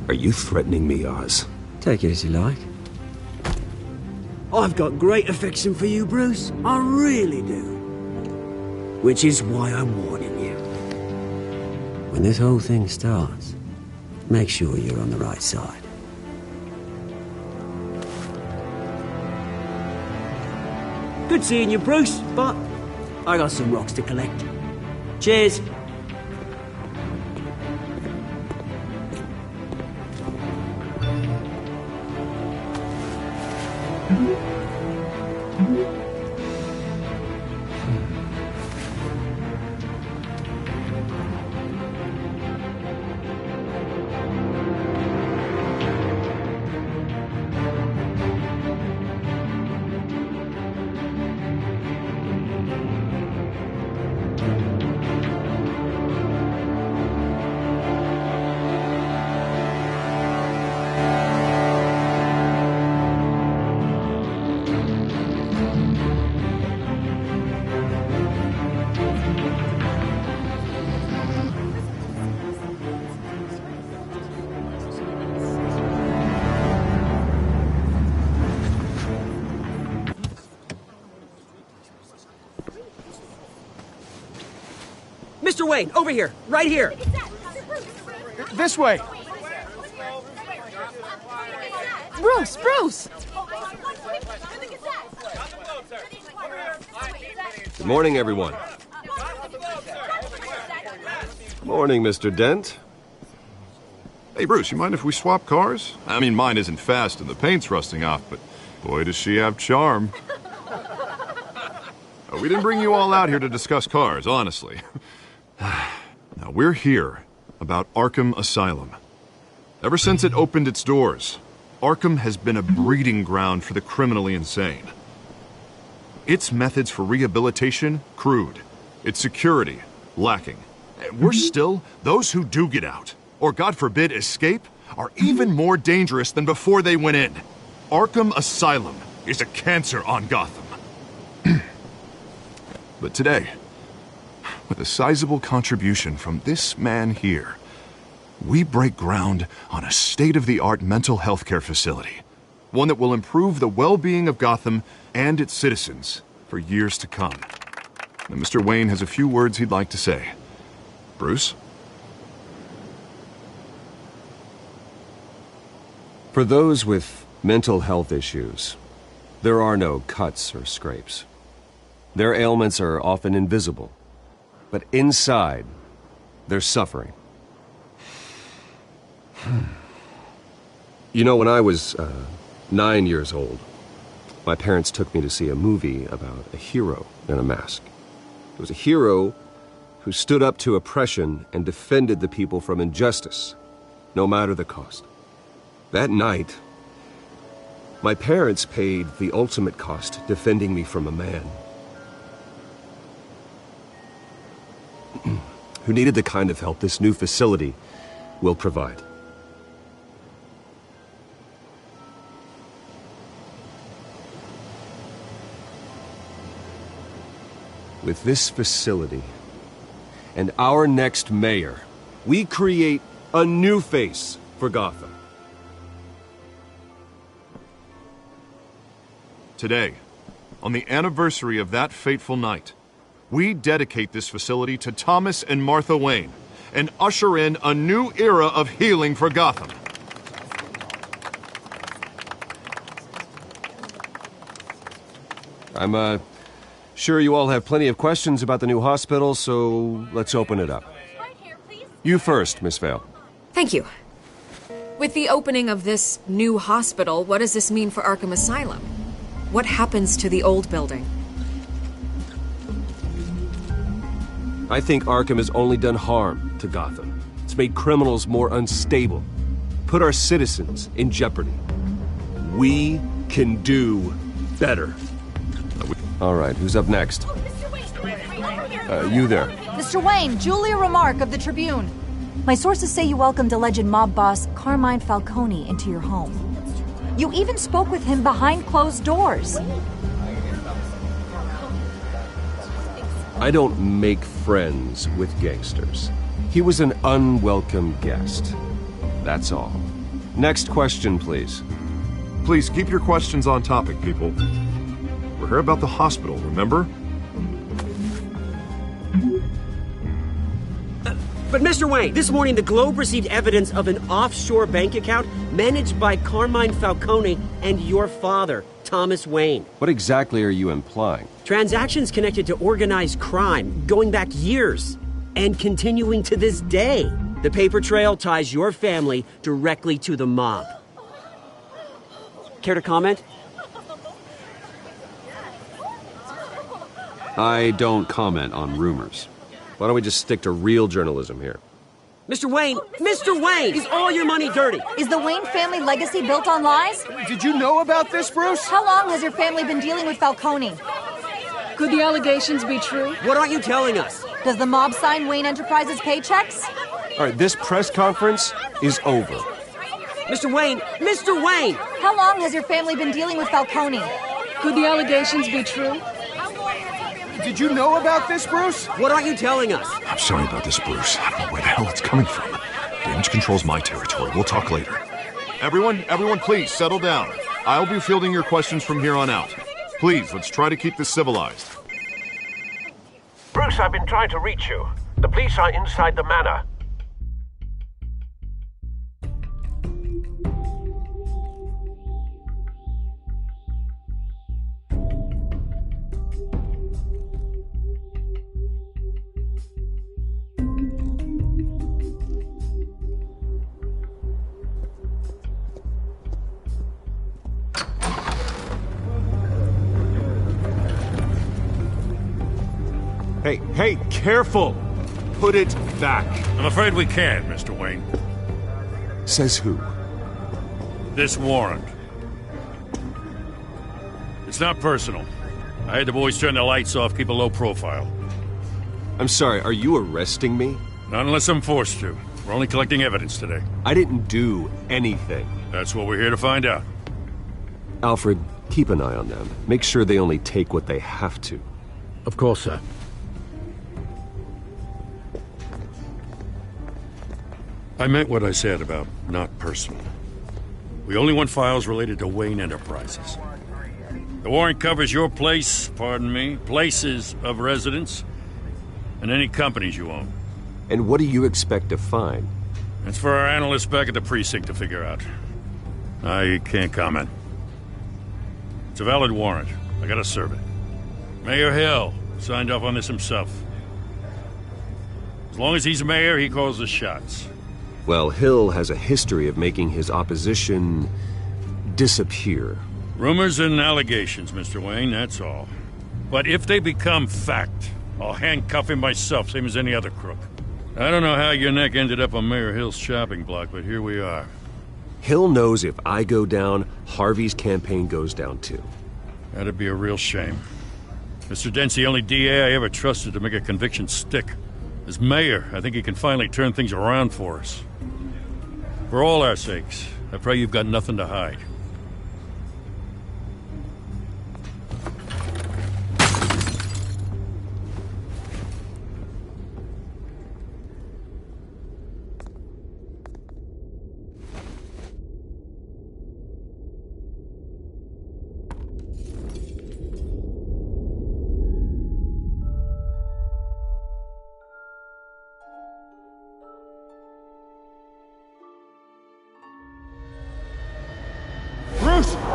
Are you threatening me, Oz? Take it as you like. I've got great affection for you, Bruce. I really do. Which is why I'm warning you. When this whole thing starts, make sure you're on the right side. Good seeing you, Bruce, but I got some rocks to collect. Cheers. Mr. Wayne, over here. Right here. This way. Bruce! Good morning, everyone. Morning, Mr. Dent. Hey, Bruce, you mind if we swap cars? I mean, mine isn't fast and the paint's rusting off, but boy, does she have charm. We didn't bring you all out here to discuss cars, honestly. Now, we're here about Arkham Asylum. Ever since it opened its doors, Arkham has been a breeding ground for the criminally insane. Its methods for rehabilitation, crude. Its security, lacking. And worse still, those who do get out, or God forbid escape, are even more dangerous than before they went in. Arkham Asylum is a cancer on Gotham. But today, with a sizable contribution from this man here, we break ground on a state-of-the-art mental health care facility. One that will improve the well-being of Gotham and its citizens for years to come. And Mr. Wayne has a few words he'd like to say. Bruce? For those with mental health issues, there are no cuts or scrapes. Their ailments are often invisible, but inside, they're suffering. You know, when I was 9 years old, my parents took me to see a movie about a hero in a mask. It was a hero who stood up to oppression and defended the people from injustice, no matter the cost. That night, my parents paid the ultimate cost defending me from a man who needed the kind of help this new facility will provide. With this facility and our next mayor, we create a new face for Gotham. Today, on the anniversary of that fateful night, we dedicate this facility to Thomas and Martha Wayne and usher in a new era of healing for Gotham. I'm sure you all have plenty of questions about the new hospital, so let's open it up. You first, Miss Vale. Thank you. With the opening of this new hospital, what does this mean for Arkham Asylum? What happens to the old building? I think Arkham has only done harm to Gotham. It's made criminals more unstable, put our citizens in jeopardy. We can do better. All right, who's up next? You there. Mr. Wayne, Julia Remark of the Tribune. My sources say you welcomed alleged mob boss Carmine Falcone into your home. You even spoke with him behind closed doors. I don't make friends with gangsters. He was an unwelcome guest. That's all. Next question, please. Please keep your questions on topic, people. We're here about the hospital, remember? But Mr. Wayne, this morning the Globe received evidence of an offshore bank account managed by Carmine Falcone and your father, Thomas Wayne. What exactly are you implying? Transactions connected to organized crime, going back years, and continuing to this day. The paper trail ties your family directly to the mob. Care to comment? I don't comment on rumors. Why don't we just stick to real journalism here? Mr. Wayne! Mr. Wayne! Is all your money dirty? Is the Wayne family legacy built on lies? Did you know about this, Bruce? How long has your family been dealing with Falcone? Could the allegations be true? What aren't you telling us? Does the mob sign Wayne Enterprises paychecks? All right, this press conference is over. Mr. Wayne! Mr. Wayne! How long has your family been dealing with Falcone? Could the allegations be true? Did you know about this, Bruce? What aren't you telling us? I'm sorry about this, Bruce. I don't know where the hell it's coming from. Damage control's my territory. We'll talk later. Everyone, please settle down. I'll be fielding your questions from here on out. Please, let's try to keep this civilized. Bruce, I've been trying to reach you. The police are inside the manor. Hey, careful! Put it back. I'm afraid we can't, Mr. Wayne. Says who? This warrant. It's not personal. I had the boys turn the lights off, keep a low profile. I'm sorry, are you arresting me? Not unless I'm forced to. We're only collecting evidence today. I didn't do anything. That's what we're here to find out. Alfred, keep an eye on them. Make sure they only take what they have to. Of course, sir. I meant what I said about not personal. We only want files related to Wayne Enterprises. The warrant covers your place, pardon me, places of residence, and any companies you own. And what do you expect to find? That's for our analysts back at the precinct to figure out. I can't comment. It's a valid warrant. I gotta serve it. Mayor Hill signed off on this himself. As long as he's mayor, he calls the shots. Well, Hill has a history of making his opposition disappear. Rumors and allegations, Mr. Wayne, that's all. But if they become fact, I'll handcuff him myself, same as any other crook. I don't know how your neck ended up on Mayor Hill's shopping block, but here we are. Hill knows if I go down, Harvey's campaign goes down too. That'd be a real shame. Mr. Dent's the only DA I ever trusted to make a conviction stick. As mayor, I think he can finally turn things around for us. For all our sakes, I pray you've got nothing to hide.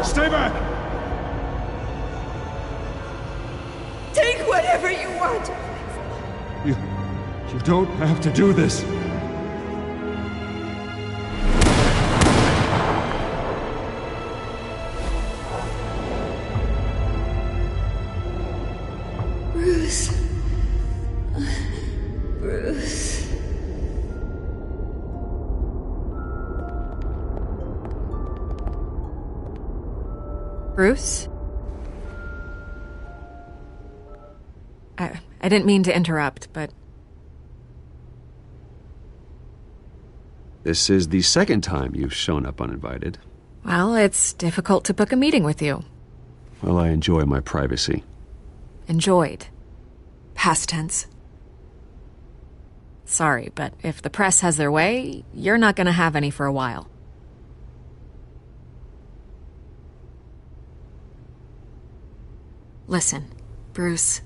Stay back! Take whatever you want! You don't have to do this. Bruce. Bruce. Bruce? I didn't mean to interrupt, but... This is the second time you've shown up uninvited. Well, it's difficult to book a meeting with you. Well, I enjoy my privacy. Enjoyed. Past tense. Sorry, but if the press has their way, you're not gonna have any for a while. Listen, Bruce.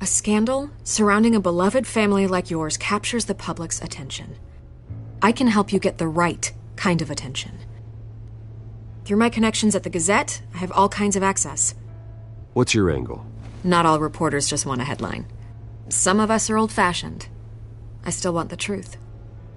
A scandal surrounding a beloved family like yours captures the public's attention. I can help you get the right kind of attention. Through my connections at the Gazette, I have all kinds of access. What's your angle? Not all reporters just want a headline. Some of us are old-fashioned. I still want the truth.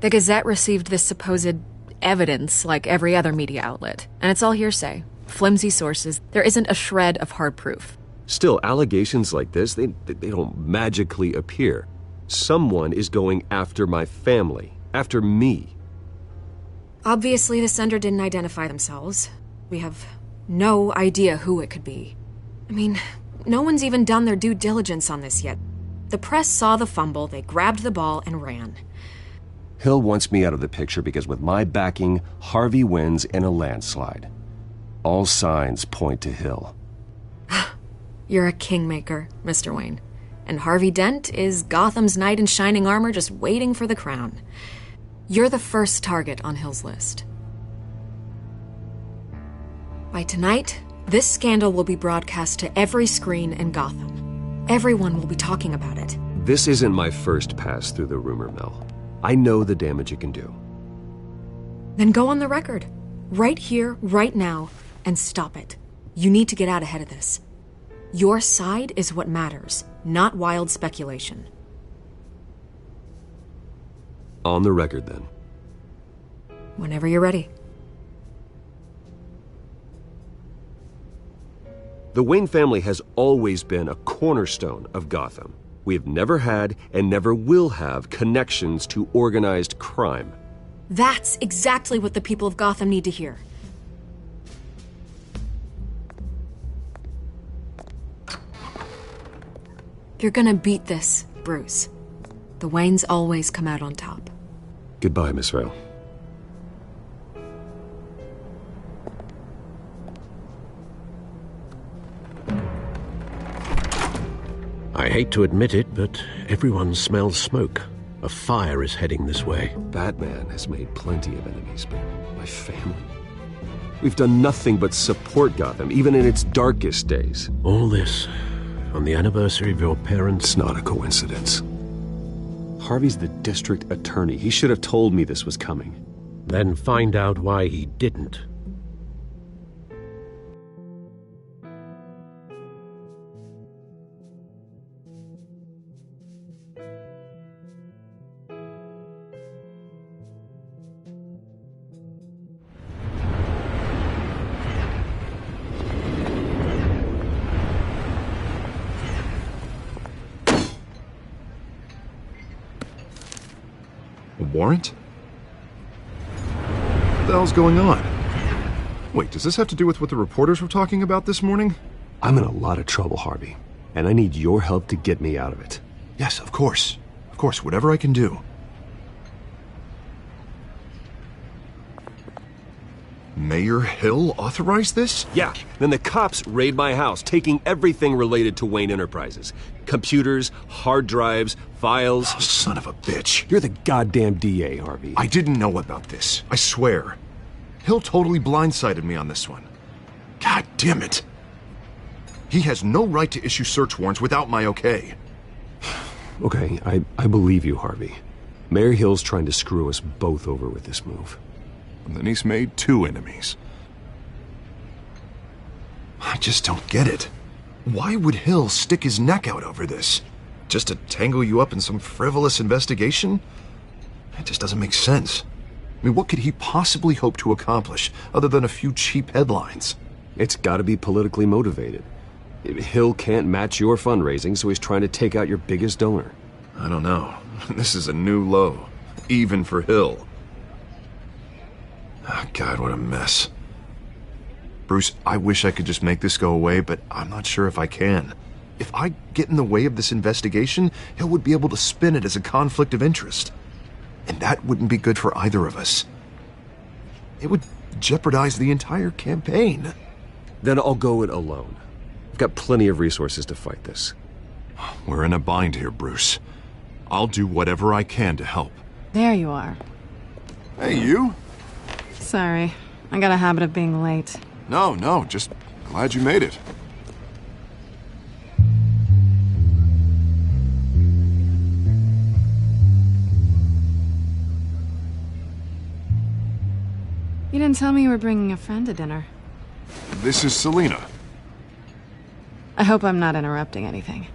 The Gazette received this supposed evidence like every other media outlet, and it's all hearsay. Flimsy sources. There isn't a shred of hard proof. Still, allegations like this, they don't magically appear. Someone is going after my family, after me. Obviously, the sender didn't identify themselves. We have no idea who it could be. I mean, no one's even done their due diligence on this yet. The press saw the fumble, they grabbed the ball and ran. Hill wants me out of the picture because with my backing, Harvey wins in a landslide. All signs point to Hill. You're a kingmaker, Mr. Wayne. And Harvey Dent is Gotham's knight in shining armor just waiting for the crown. You're the first target on Hill's list. By tonight, this scandal will be broadcast to every screen in Gotham. Everyone will be talking about it. This isn't my first pass through the rumor mill. I know the damage it can do. Then go on the record. Right here, right now, and stop it. You need to get out ahead of this. Your side is what matters, not wild speculation. On the record, then. Whenever you're ready. The Wayne family has always been a cornerstone of Gotham. We have never had and never will have connections to organized crime. That's exactly what the people of Gotham need to hear. You're gonna beat this, Bruce. The Waynes always come out on top. Goodbye, Miss Vale. I hate to admit it, but everyone smells smoke. A fire is heading this way. Batman has made plenty of enemies, but my family? We've done nothing but support Gotham, even in its darkest days. All this on the anniversary of your parents'... It's not a coincidence. Harvey's the district attorney. He should have told me this was coming. Then find out why he didn't. A warrant? What the hell's going on? Wait, does this have to do with what the reporters were talking about this morning? I'm in a lot of trouble, Harvey, and I need your help to get me out of it. Yes, of course. Of course, whatever I can do. Mayor Hill authorized this? Yeah, then the cops raid my house, taking everything related to Wayne Enterprises. Computers, hard drives, files. Oh, son of a bitch. You're the goddamn DA, Harvey. I didn't know about this. I swear. Hill totally blindsided me on this one. God damn it. He has no right to issue search warrants without my okay. Okay, I believe you, Harvey. Mayor Hill's trying to screw us both over with this move. And then he's made 2 enemies. I just don't get it. Why would Hill stick his neck out over this? Just to tangle you up in some frivolous investigation? It just doesn't make sense. I mean, what could he possibly hope to accomplish other than a few cheap headlines? It's gotta be politically motivated. Hill can't match your fundraising, so he's trying to take out your biggest donor. I don't know. This is a new low. Even for Hill. Oh, God, what a mess. Bruce, I wish I could just make this go away, but I'm not sure if I can. If I get in the way of this investigation, Hill would be able to spin it as a conflict of interest. And that wouldn't be good for either of us. It would jeopardize the entire campaign. Then I'll go it alone. I've got plenty of resources to fight this. We're in a bind here, Bruce. I'll do whatever I can to help. There you are. Hey, you? Sorry. I got a habit of being late. No, just glad you made it. You didn't tell me you were bringing a friend to dinner. This is Selina. I hope I'm not interrupting anything.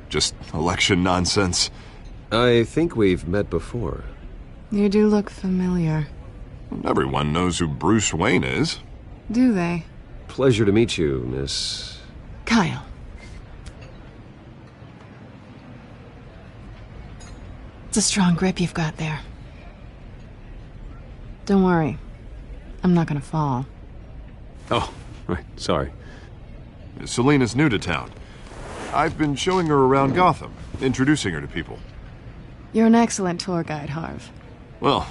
Just election nonsense. I think we've met before. You do look familiar. Everyone knows who Bruce Wayne is. Do they? Pleasure to meet you, Miss... Kyle. It's a strong grip you've got there. Don't worry. I'm not gonna fall. Oh, right, sorry. Selina's new to town. I've been showing her around Gotham, introducing her to people. You're an excellent tour guide, Harv. Well,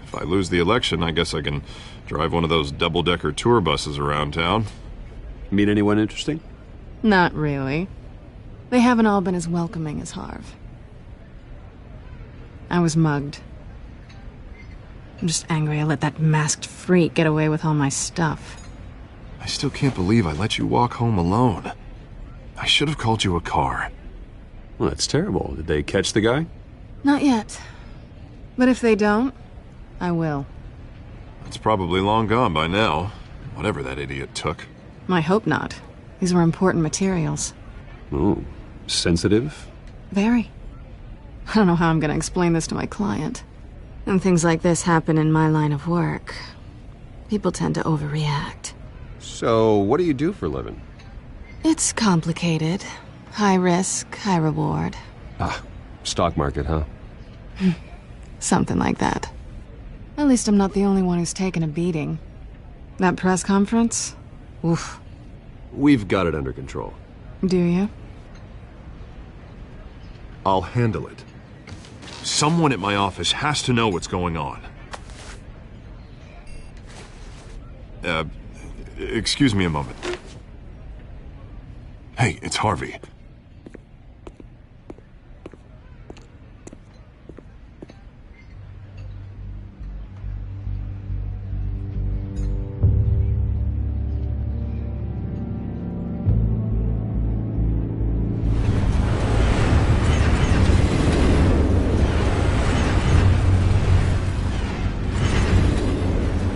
if I lose the election, I guess I can drive one of those double-decker tour buses around town. Meet anyone interesting? Not really. They haven't all been as welcoming as Harv. I was mugged. I'm just angry I let that masked freak get away with all my stuff. I still can't believe I let you walk home alone. I should have called you a car. Well, that's terrible. Did they catch the guy? Not yet. But if they don't, I will. It's probably long gone by now. Whatever that idiot took. I hope not. These were important materials. Ooh, sensitive? Very. I don't know how I'm gonna explain this to my client. And things like this happen in my line of work. People tend to overreact. So, what do you do for a living? It's complicated. High risk, high reward. Ah, stock market, huh? Something like that. At least I'm not the only one who's taken a beating. That press conference? Oof. We've got it under control. Do you? I'll handle it. Someone at my office has to know what's going on. Excuse me a moment. Hey, it's Harvey.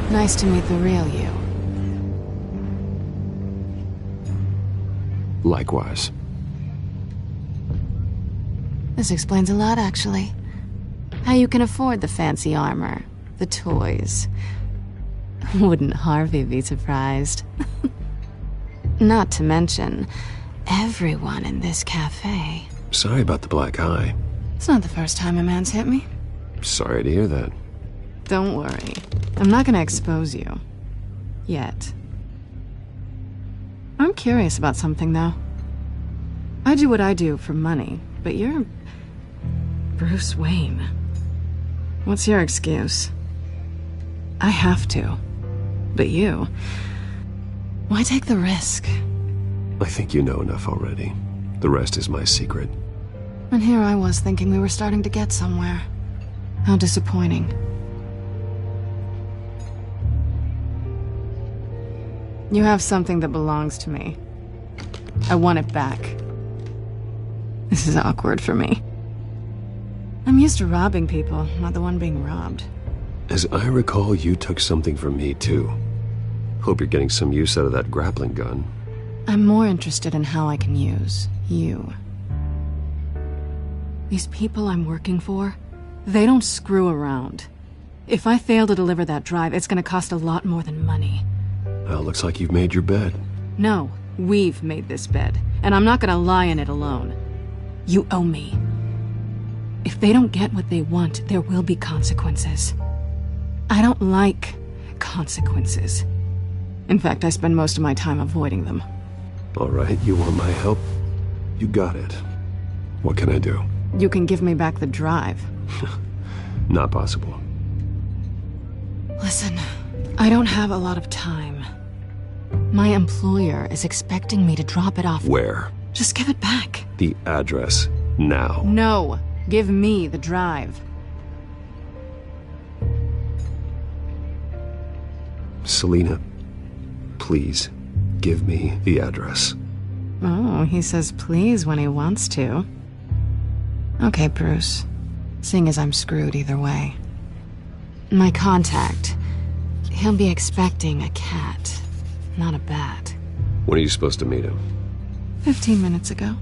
Nice to meet the real you. Likewise. This explains a lot, actually. How you can afford the fancy armor, the toys. Wouldn't Harvey be surprised? Not to mention, everyone in this cafe. Sorry about the black eye. It's not the first time a man's hit me. Sorry to hear that. Don't worry. I'm not gonna expose you. Yet. I'm curious about something, though. I do what I do for money, but you're... Bruce Wayne. What's your excuse? I have to. But you... Why take the risk? I think you know enough already. The rest is my secret. And here I was thinking we were starting to get somewhere. How disappointing. You have something that belongs to me. I want it back. This is awkward for me. I'm used to robbing people, not the one being robbed. As I recall, you took something from me, too. Hope you're getting some use out of that grappling gun. I'm more interested in how I can use you. These people I'm working for, they don't screw around. If I fail to deliver that drive, it's gonna cost a lot more than money. Well, looks like you've made your bed. No, we've made this bed, and I'm not gonna lie in it alone. You owe me. If they don't get what they want, there will be consequences. I don't like consequences. In fact, I spend most of my time avoiding them. All right, you want my help? You got it. What can I do? You can give me back the drive. Not possible. Listen, I don't have a lot of time. My employer is expecting me to drop it off. Where? Just give it back. The address, now. No, give me the drive. Selina, please, give me the address. Oh, he says please when he wants to. Okay, Bruce. Seeing as I'm screwed either way. My contact, he'll be expecting a cat, not a bat. When are you supposed to meet him? 15 minutes ago.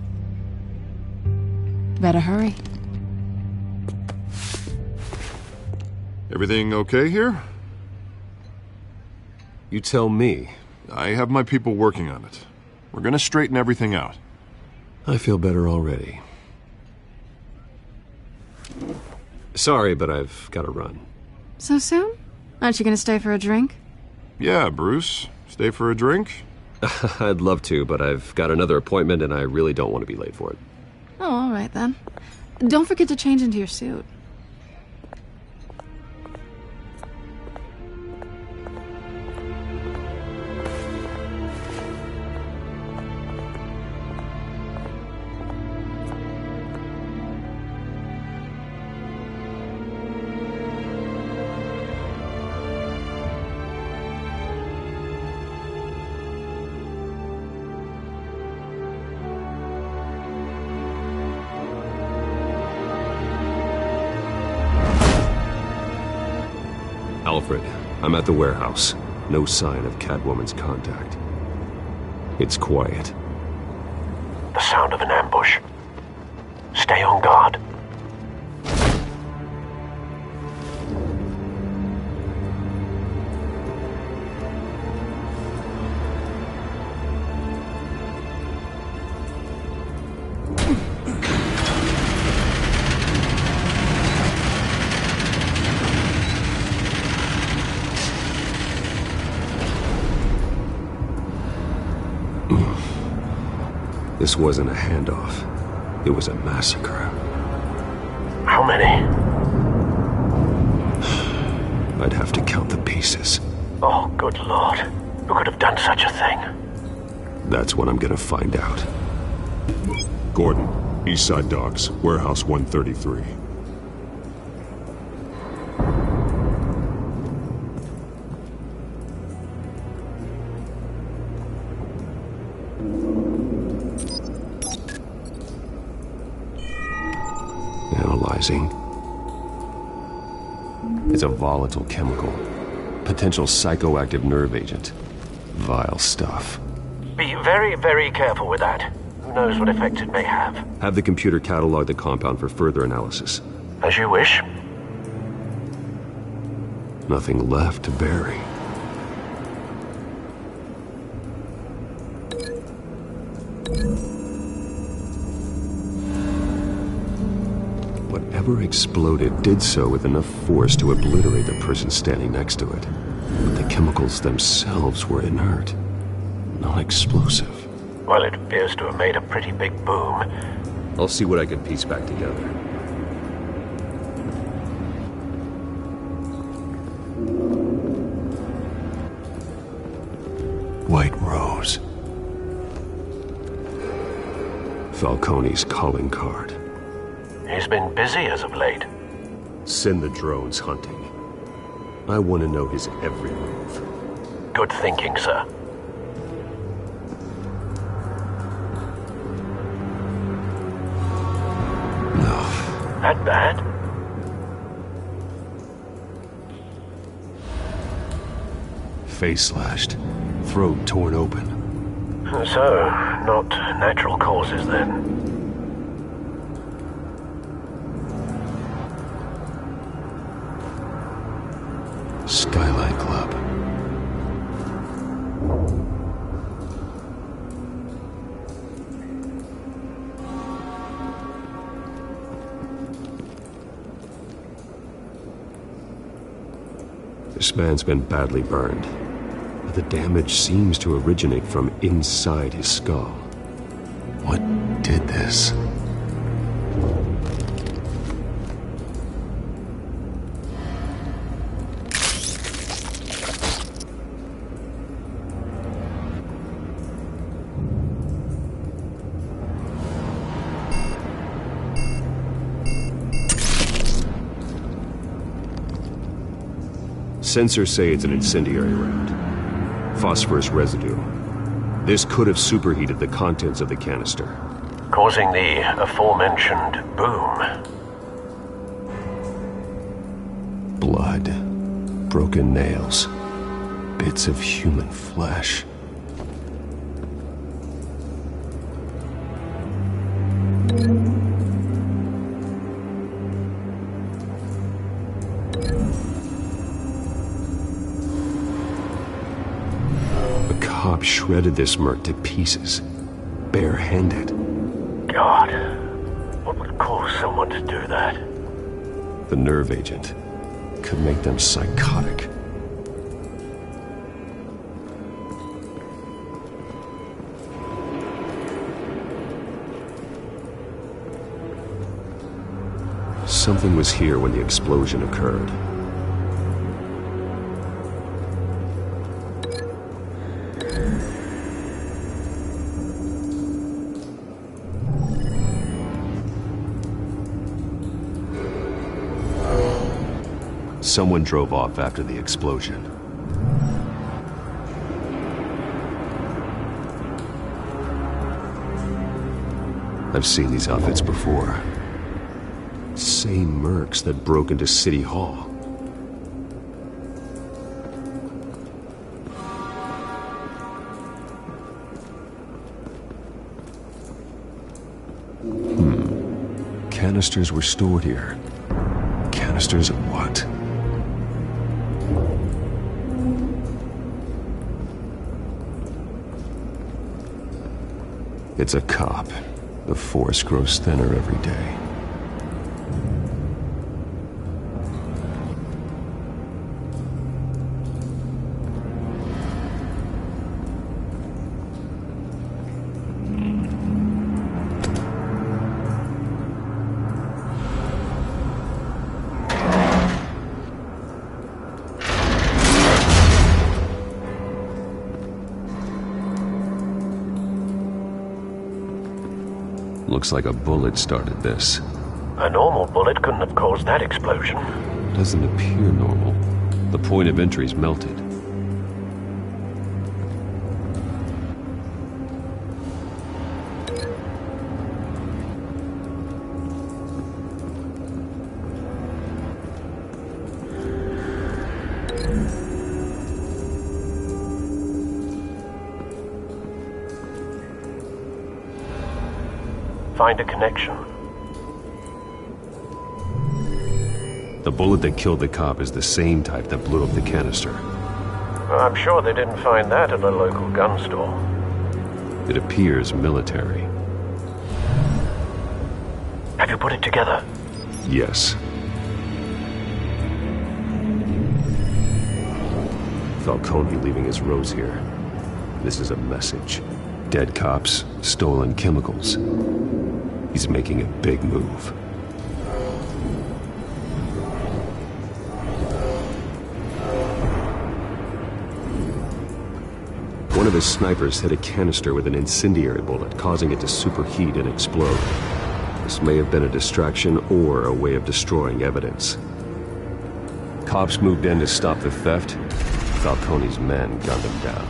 Better hurry. Everything okay here? You tell me. I have my people working on it. We're gonna straighten everything out. I feel better already. Sorry, but I've got to run. So soon? Aren't you gonna stay for a drink? Yeah, Bruce. Stay for a drink? I'd love to, but I've got another appointment and I really don't want to be late for it. Oh, all right then. Don't forget to change into your suit. Alfred, I'm at the warehouse. No sign of Catwoman's contact. It's quiet. The sound of an ambush. Stay on guard. This wasn't a handoff. It was a massacre. How many? I'd have to count the pieces. Oh, good lord. Who could have done such a thing? That's what I'm gonna find out. Gordon, Eastside Docks, Warehouse 133. Analyzing. It's a volatile chemical. Potential psychoactive nerve agent. Vile stuff. Be very, very careful with that. Who knows what effect it may have. Have the computer catalog the compound for further analysis. As you wish. Nothing left to bury. Whatever exploded did so with enough force to obliterate the person standing next to it. But the chemicals themselves were inert, non-explosive. Well, it appears to have made a pretty big boom. I'll see what I can piece back together. White Rose. Falcone's calling card. He's been busy as of late. Send the drones hunting. I want to know his every move. Good thinking, sir. No. That bad? Face slashed. Throat torn open. So, not natural causes then. Skyline Club. This man's been badly burned, but the damage seems to originate from inside his skull. What did this? Sensors say it's an incendiary round. Phosphorus residue. This could have superheated the contents of the canister, causing the aforementioned boom. Blood. Broken nails. Bits of human flesh. Cop shredded this merc to pieces, barehanded. God, what would cause someone to do that? The nerve agent could make them psychotic. Something was here when the explosion occurred. Someone drove off after the explosion. I've seen these outfits before. Same mercs that broke into City Hall. Canisters were stored here. Canisters of what? It's a cop. The force grows thinner every day. Looks like a bullet started this. A normal bullet couldn't have caused that explosion. Doesn't appear normal. The point of entry's melted. Find a connection. The bullet that killed the cop is the same type that blew up the canister. I'm sure they didn't find that at a local gun store. It appears military. Have you put it together? Yes. Falcone leaving his rose here. This is a message. Dead cops, stolen chemicals. He's making a big move. One of his snipers hit a canister with an incendiary bullet, causing it to superheat and explode. This may have been a distraction or a way of destroying evidence. Cops moved in to stop the theft. Falcone's men gunned him down.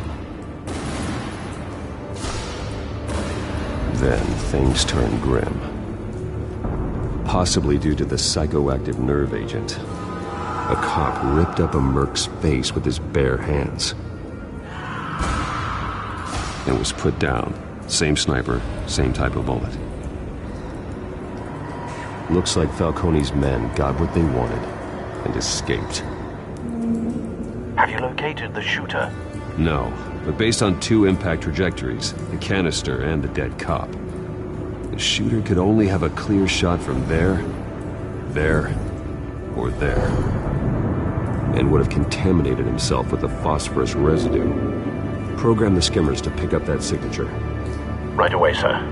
Then things turned grim. Possibly due to the psychoactive nerve agent. A cop ripped up a merc's face with his bare hands. And was put down. Same sniper, same type of bullet. Looks like Falcone's men got what they wanted and escaped. Have you located the shooter? No, but based on two impact trajectories, the canister and the dead cop, the shooter could only have a clear shot from there, or there, and would have contaminated himself with the phosphorus residue. Program the skimmers to pick up that signature. Right away, sir.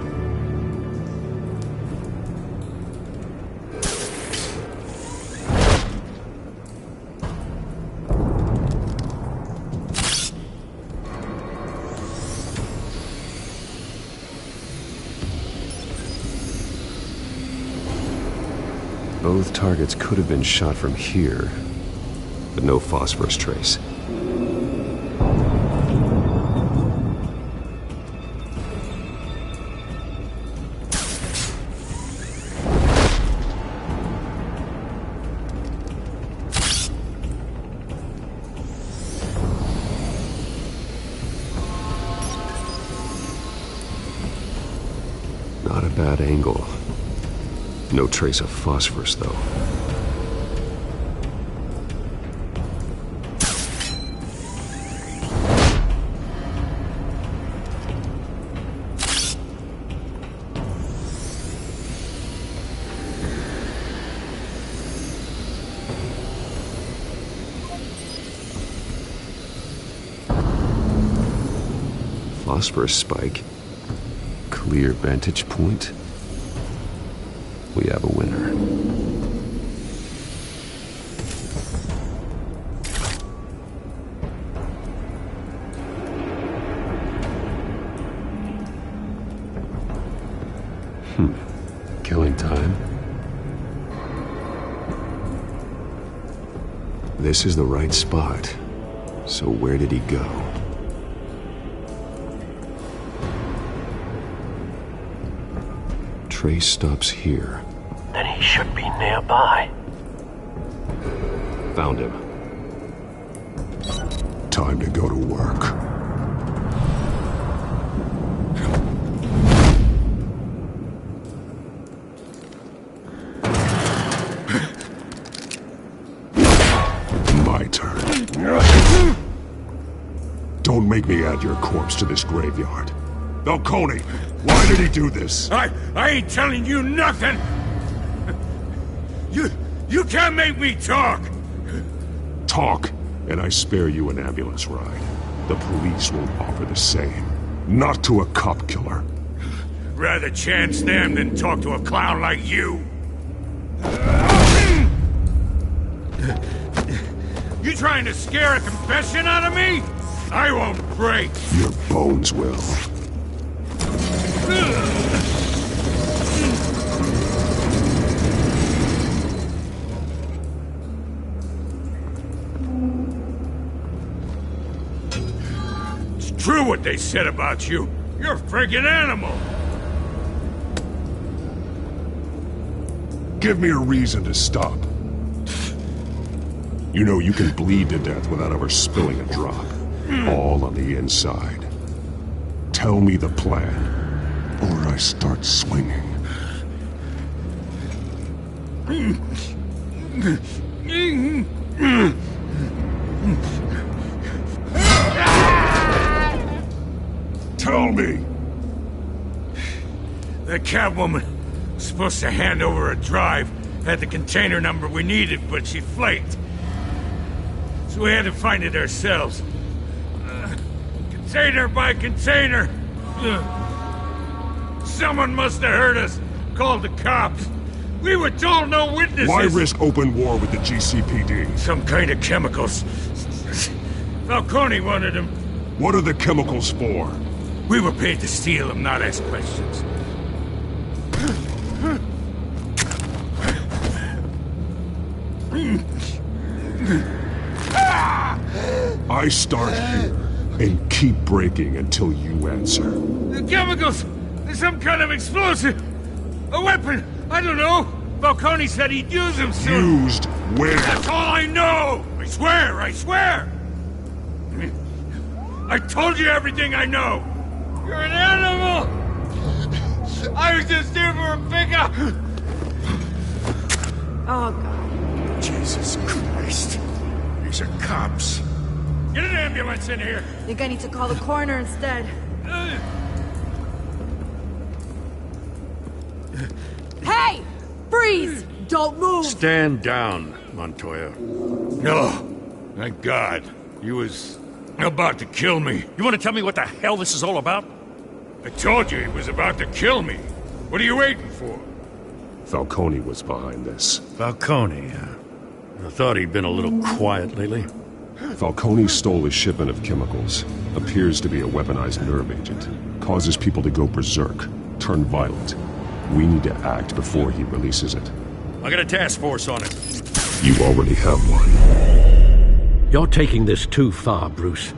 Both targets could have been shot from here, but no phosphorus trace. Not a bad angle. No trace of phosphorus, though. Phosphorus spike. Clear vantage point. We have a winner. Killing time. This is the right spot. So where did he go? Trace stops here. Then he should be nearby. Found him. Time to go to work. Don't make me add your corpse to this graveyard. Falcone, why did he do this? I ain't telling you nothing! You can't make me talk! Talk, and I spare you an ambulance ride. The police won't offer the same. Not to a cop killer. Rather chance them than talk to a clown like you. You trying to scare a confession out of me? I won't break. Your bones will. It's true what they said about you. You're a friggin' animal. Give me a reason to stop. You know you can bleed to death without ever spilling a drop. All on the inside. Tell me the plan, or I start swinging. Tell me! The Catwoman was supposed to hand over a drive, had the container number we needed, but she flaked. So we had to find it ourselves. Container by container. Someone must have heard us. Called the cops. We were told no witnesses. Why risk open war with the GCPD? Some kind of chemicals. Falcone wanted them. What are the chemicals for? We were paid to steal them, not ask questions. I start here and keep breaking until you answer. The chemicals! There's some kind of explosive! A weapon! I don't know! Falcone said he'd use them soon! Used where? That's all I know! I swear! I swear! I told you everything I know! You're an animal! I was just here for a pickup! Oh, God. Jesus Christ. These are cops. Get an ambulance in here! Think I need to call the coroner instead. Hey! Freeze! Don't move! Stand down, Montoya. No. Thank God. He was about to kill me. You want to tell me what the hell this is all about? I told you he was about to kill me. What are you waiting for? Falcone was behind this. Falcone, I thought he'd been a little quiet lately. Falcone stole a shipment of chemicals. Appears to be a weaponized nerve agent. Causes people to go berserk, turn violent. We need to act before he releases it. I got a task force on it. You already have one. You're taking this too far, Bruce.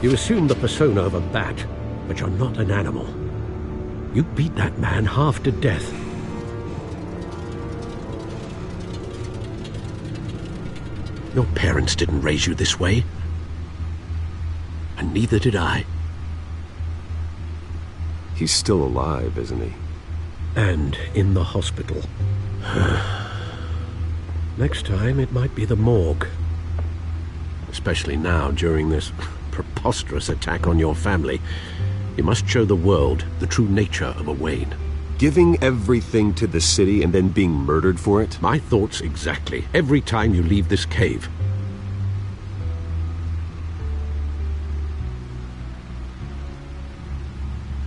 You assume the persona of a bat, but you're not an animal. You beat that man half to death. Your parents didn't raise you this way. And neither did I. He's still alive, isn't he? And in the hospital. Next time, it might be the morgue. Especially now, during this preposterous attack on your family. You must show the world the true nature of a Wayne. Giving everything to the city and then being murdered for it? My thoughts exactly. Every time you leave this cave.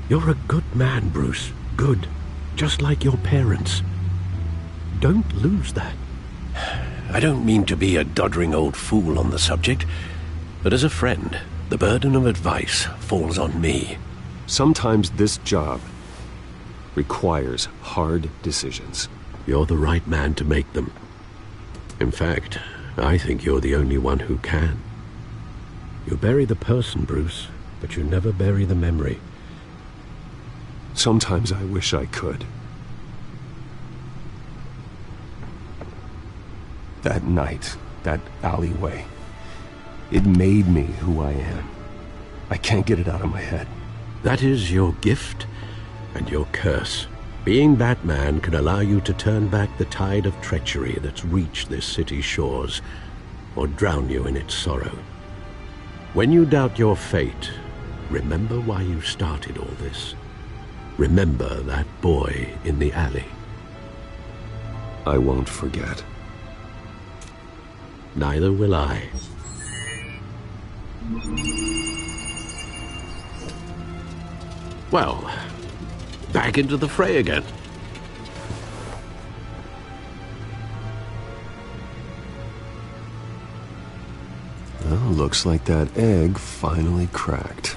You're a good man, Bruce. Good. Just like your parents. Don't lose that. I don't mean to be a doddering old fool on the subject, but as a friend, the burden of advice falls on me. Sometimes this job requires hard decisions. You're the right man to make them. In fact, I think you're the only one who can. You bury the person, Bruce, but you never bury the memory. Sometimes I wish I could. That night, that alleyway, it made me who I am. I can't get it out of my head. That is your gift and your curse. Being Batman can allow you to turn back the tide of treachery that's reached this city's shores, or drown you in its sorrow. When you doubt your fate, remember why you started all this. Remember that boy in the alley. I won't forget. Neither will I. Well, back into the fray again. Well, looks like that egg finally cracked.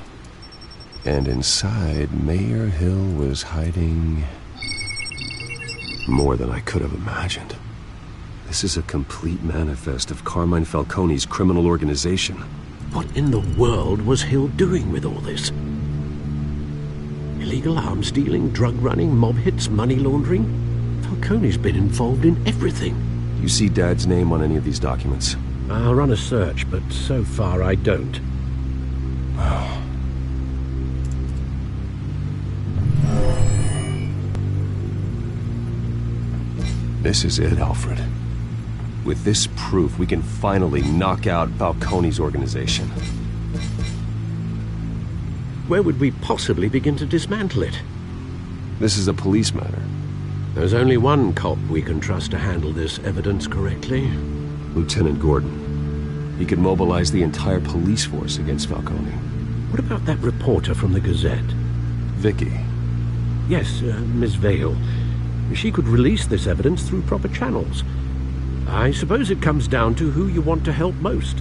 And inside, Mayor Hill was hiding more than I could have imagined. This is a complete manifest of Carmine Falcone's criminal organization. What in the world was Hill doing with all this? Illegal arms dealing, drug running, mob hits, money laundering? Falcone's been involved in everything. Do you see Dad's name on any of these documents? I'll run a search, but so far I don't. This is it, Alfred. With this proof, we can finally knock out Falcone's organization. Where would we possibly begin to dismantle it? This is a police matter. There's only one cop we can trust to handle this evidence correctly. Lieutenant Gordon. He could mobilize the entire police force against Falcone. What about that reporter from the Gazette? Vicky. Yes, Miss Vale. She could release this evidence through proper channels. I suppose it comes down to who you want to help most.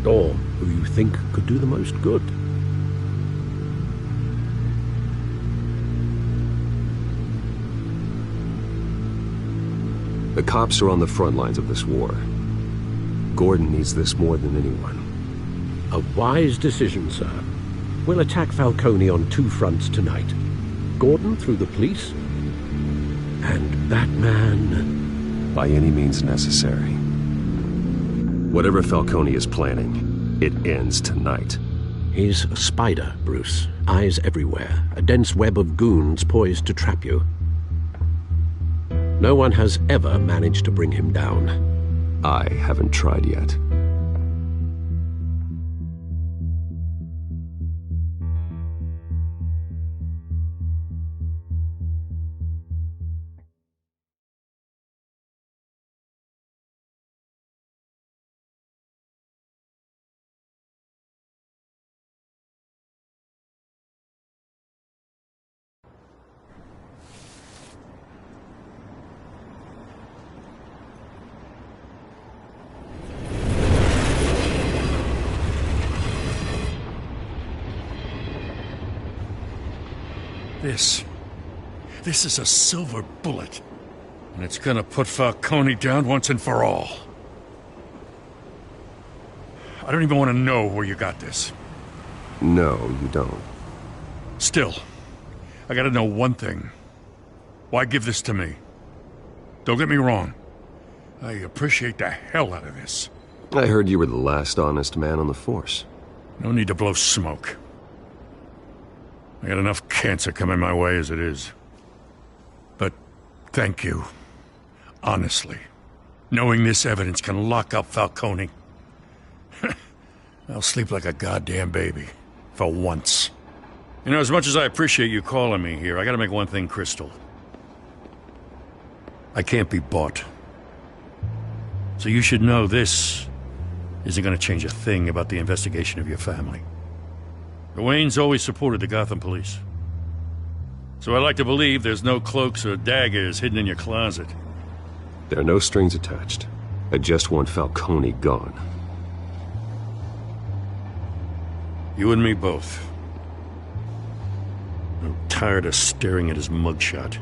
Or who you think could do the most good. The cops are on the front lines of this war. Gordon needs this more than anyone. A wise decision, sir. We'll attack Falcone on two fronts tonight. Gordon through the police, and Batman... by any means necessary. Whatever Falcone is planning, it ends tonight. He's a spider, Bruce. Eyes everywhere. A dense web of goons poised to trap you. No one has ever managed to bring him down. I haven't tried yet. This is a silver bullet. And it's gonna put Falcone down once and for all. I don't even want to know where you got this. No, you don't. Still, I gotta know one thing. Why give this to me? Don't get me wrong. I appreciate the hell out of this. I heard you were the last honest man on the force. No need to blow smoke. I got enough cancer coming my way as it is. But thank you. Honestly. Knowing this evidence can lock up Falcone. I'll sleep like a goddamn baby. For once. You know, as much as I appreciate you calling me here, I gotta make one thing crystal. I can't be bought. So you should know this isn't gonna change a thing about the investigation of your family. The Waynes always supported the Gotham police. So I like to believe there's no cloaks or daggers hidden in your closet. There are no strings attached. I just want Falcone gone. You and me both. I'm tired of staring at his mugshot.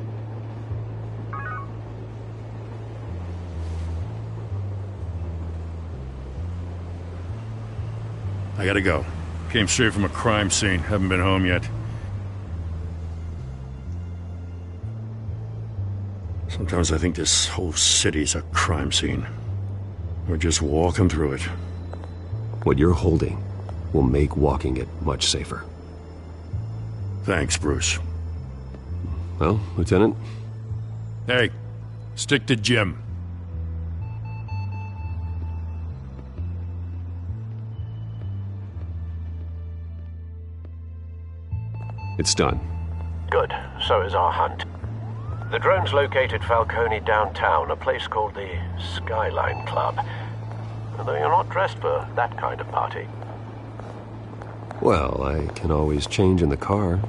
I gotta go. Came straight from a crime scene. Haven't been home yet. Sometimes I think this whole city's a crime scene. We're just walking through it. What you're holding will make walking it much safer. Thanks, Bruce. Well, Lieutenant? Hey, stick to Jim. It's done. Good. So is our hunt. The drones located Falcone downtown, a place called the Skyline Club. Although you're not dressed for that kind of party. Well, I can always change in the car.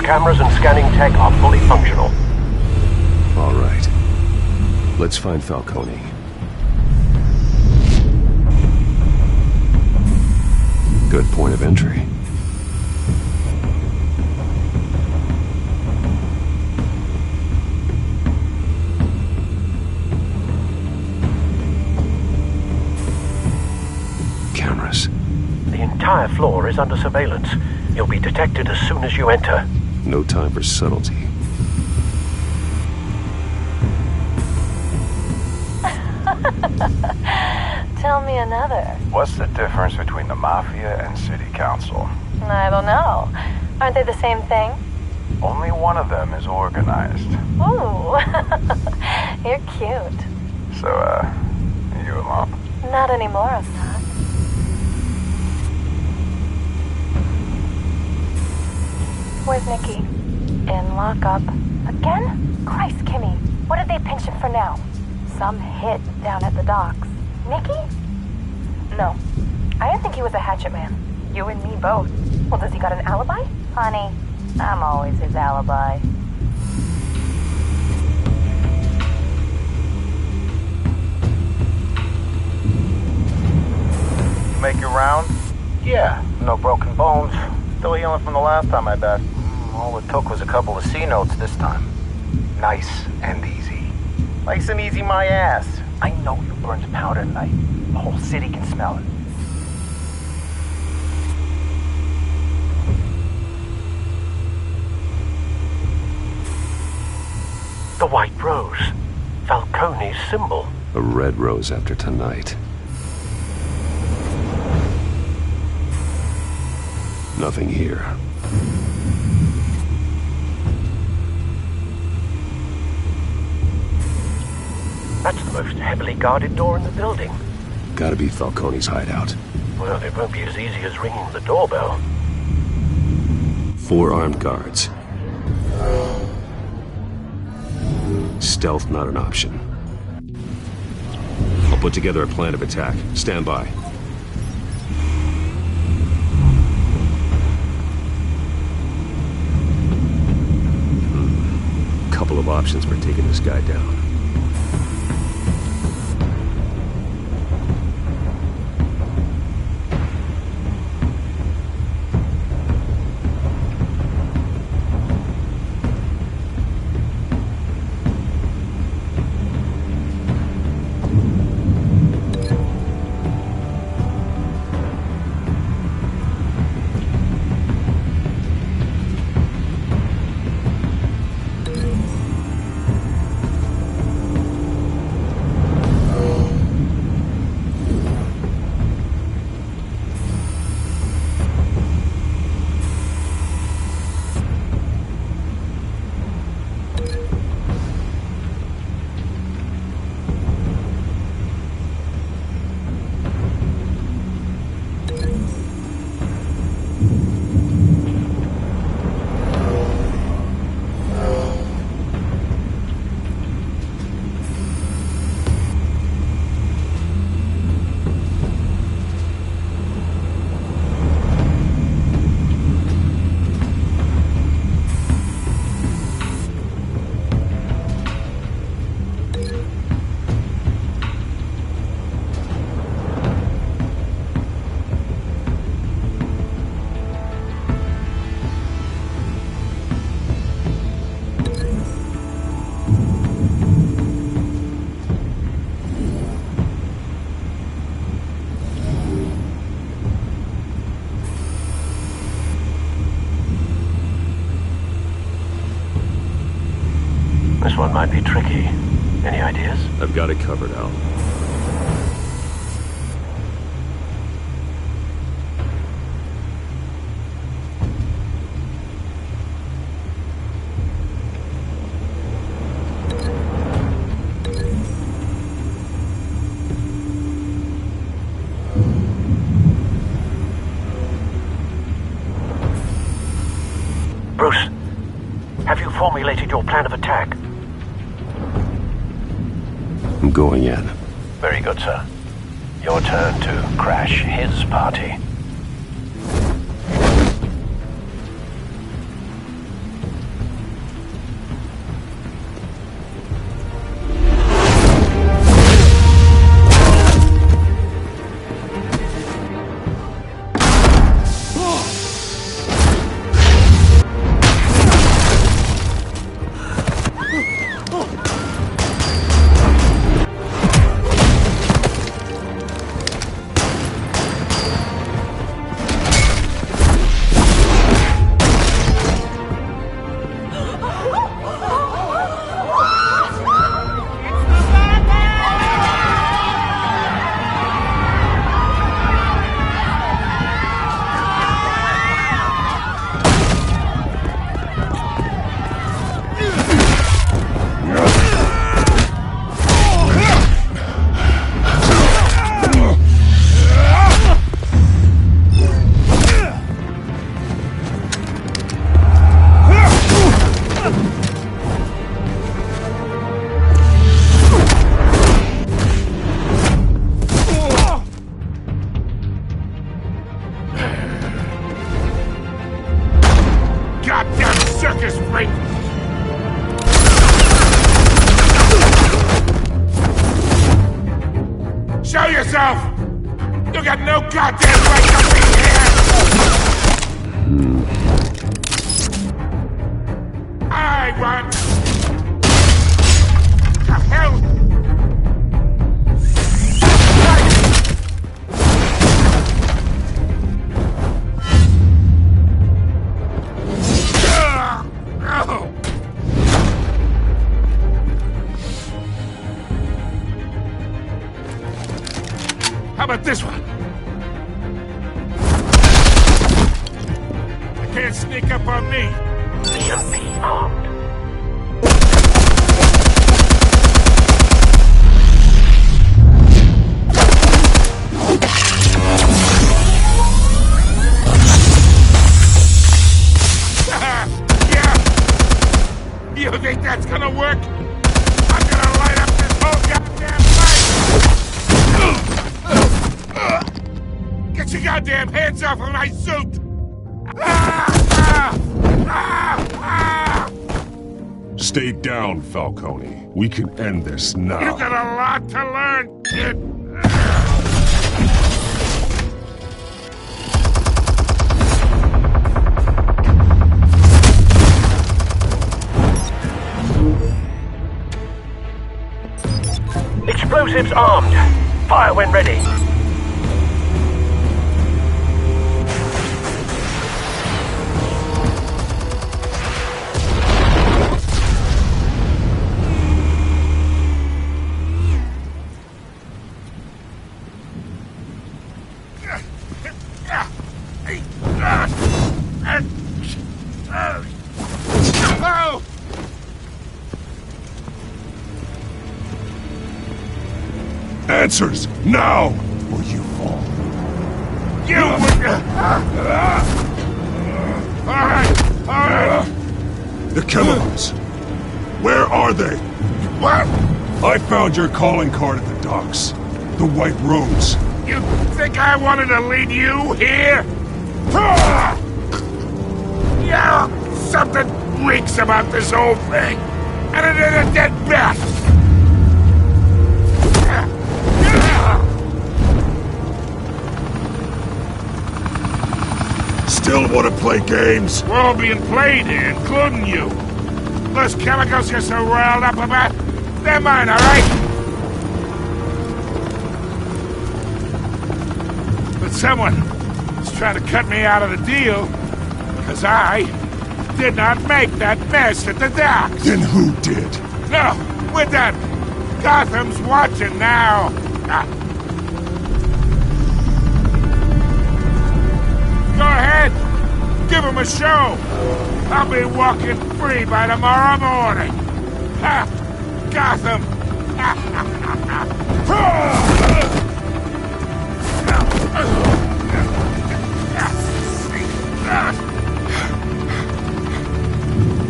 Cameras and scanning tech are fully functional. All right. Let's find Falcone. Good point of entry. Cameras. The entire floor is under surveillance. You'll be detected as soon as you enter. No time for subtlety. Tell me another. What's the difference between the Mafia and City Council? I don't know. Aren't they the same thing? Only one of them is organized. Ooh. You're cute. So, you a mom? Not anymore, I'm not. Where's Nicky? In lockup. Again? Christ, Kimmy. What did they pinch him for now? Some hit down at the docks. Nicky? No. I didn't think he was a hatchet man. You and me both. Well, does he got an alibi? Honey, I'm always his alibi. Make your round? Yeah, no broken bones. Still healing from the last time, I bet. All it took was a couple of C notes this time. Nice and easy. Nice and easy, my ass. I know you burned powder tonight. The whole city can smell it. The white rose. Falcone's symbol. A red rose after tonight. Nothing here. That's the most heavily guarded door in the building. Gotta be Falcone's hideout. Well, it won't be as easy as ringing the doorbell. 4 armed guards. Stealth not an option. I'll put together a plan of attack. Stand by. Couple of options for taking this guy down. one might be tricky. Any ideas? I've got it covered, Al. Bruce, have you formulated your plan of attack? I'm going in. Very good, sir. Your turn to crash his party. Show yourself! You got no goddamn right to be here! I want... The hell? How about this one? You can't sneak up on me. EMP armed. Yeah! You think that's gonna work? I'm gonna light up this whole goddamn place! Get your goddamn hands off of my suit! Stay down, Falcone. We can end this now. You got a lot to learn, kid! Explosives armed. Fire when ready. Answers, now, or you fall. You would... Alright! The chemicals. Where are they? What? I found your calling card at the docks. The White Rose. You think I wanted to lead you here? Yeah, something reeks about this whole thing. And it is a dead bat. Still want to play games? We're all being played here, including you. Those chemicals you're so riled up about, they're mine, all right? But someone is trying to cut me out of the deal because I did not make that mess at the docks. Then who did? No, we're done. Gotham's watching now. Go ahead. Give him a show. I'll be walking free by tomorrow morning. Ha! Gotham.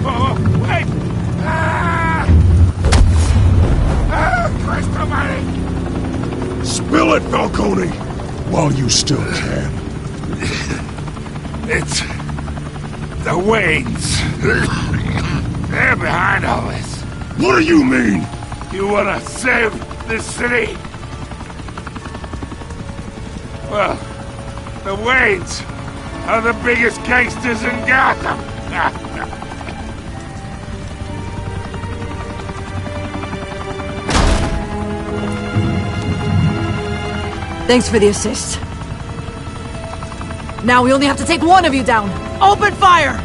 Oh, wait! Christ almighty! Spill it, Falcone, while you still can. It's the Waynes. They're behind all this. What do you mean? You want to save this city? Well, the Waynes are the biggest gangsters in Gotham. Thanks for the assist. Now we only have to take one of you down. Open fire!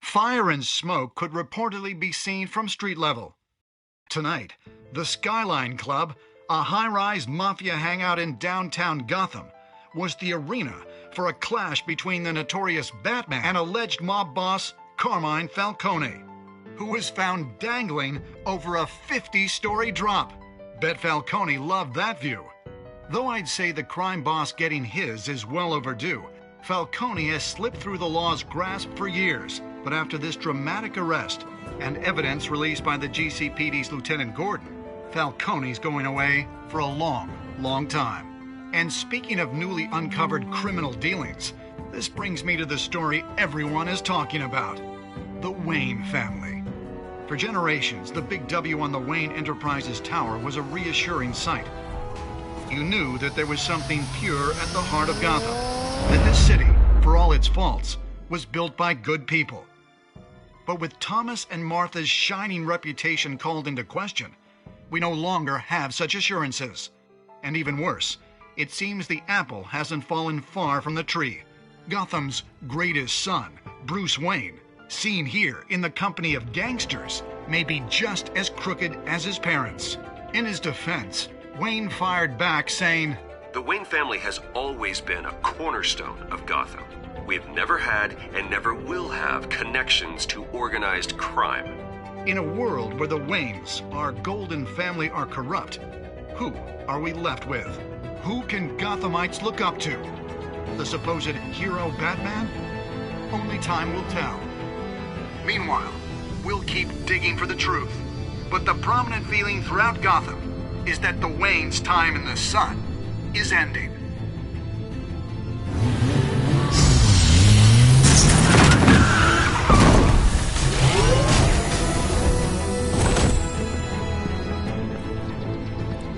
Fire and smoke could reportedly be seen from street level. Tonight, the Skyline Club, a high-rise mafia hangout in downtown Gotham, was the arena for a clash between the notorious Batman and alleged mob boss Carmine Falcone, who was found dangling over a 50-story drop. Bet Falcone loved that view. Though I'd say the crime boss getting his is well overdue, Falcone has slipped through the law's grasp for years. But after this dramatic arrest and evidence released by the GCPD's Lieutenant Gordon, Falcone's going away for a long, long time. And speaking of newly uncovered criminal dealings, this brings me to the story everyone is talking about: the Wayne family. For generations, the big W on the Wayne Enterprises tower was a reassuring sight. You knew that there was something pure at the heart of Gotham, that this city, for all its faults, was built by good people. But with Thomas and Martha's shining reputation called into question, we no longer have such assurances. And even worse, it seems the apple hasn't fallen far from the tree. Gotham's greatest son, Bruce Wayne, seen here in the company of gangsters, may be just as crooked as his parents. In his defense, Wayne fired back saying, "The Wayne family has always been a cornerstone of Gotham. We've never had and never will have connections to organized crime." In a world where the Waynes, our golden family, are corrupt, who are we left with? Who can Gothamites look up to? The supposed hero Batman? Only time will tell. Meanwhile, we'll keep digging for the truth. But the prominent feeling throughout Gotham is that the Waynes' time in the sun is ending.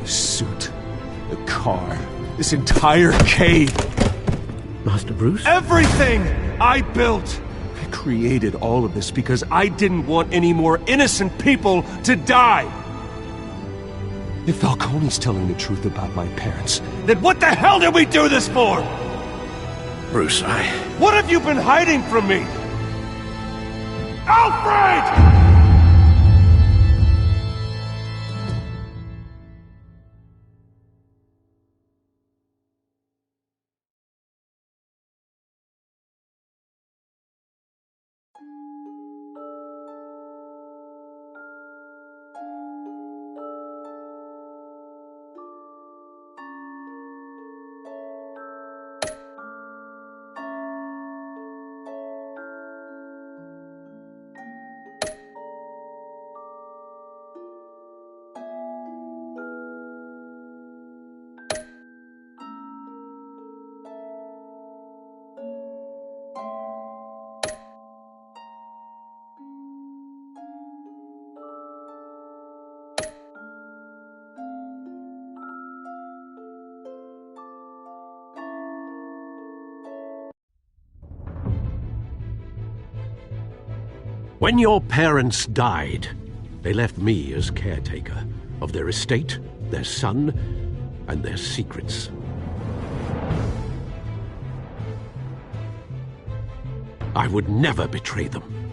The suit, the car, this entire cave. Master Bruce? Everything I built! I created all of this because I didn't want any more innocent people to die! If Falcone's telling the truth about my parents, then what the hell did we do this for? Bruce, What have you been hiding from me? Alfred! When your parents died, they left me as caretaker of their estate, their son, and their secrets. I would never betray them.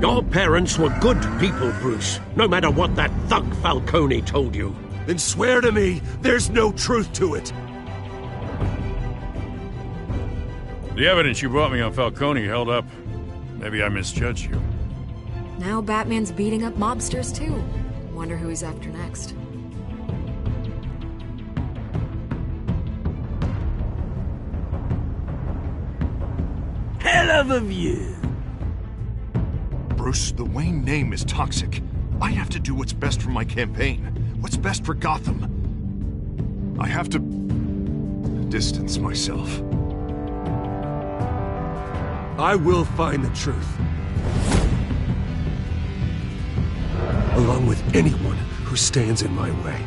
Your parents were good people, Bruce, no matter what that thug Falcone told you. Then swear to me there's no truth to it. The evidence you brought me on Falcone held up. Maybe I misjudged you. Now Batman's beating up mobsters, too. Wonder who he's after next. Hell of a view. Bruce, the Wayne name is toxic. I have to do what's best for my campaign. What's best for Gotham. I have to distance myself. I will find the truth. Along with anyone who stands in my way.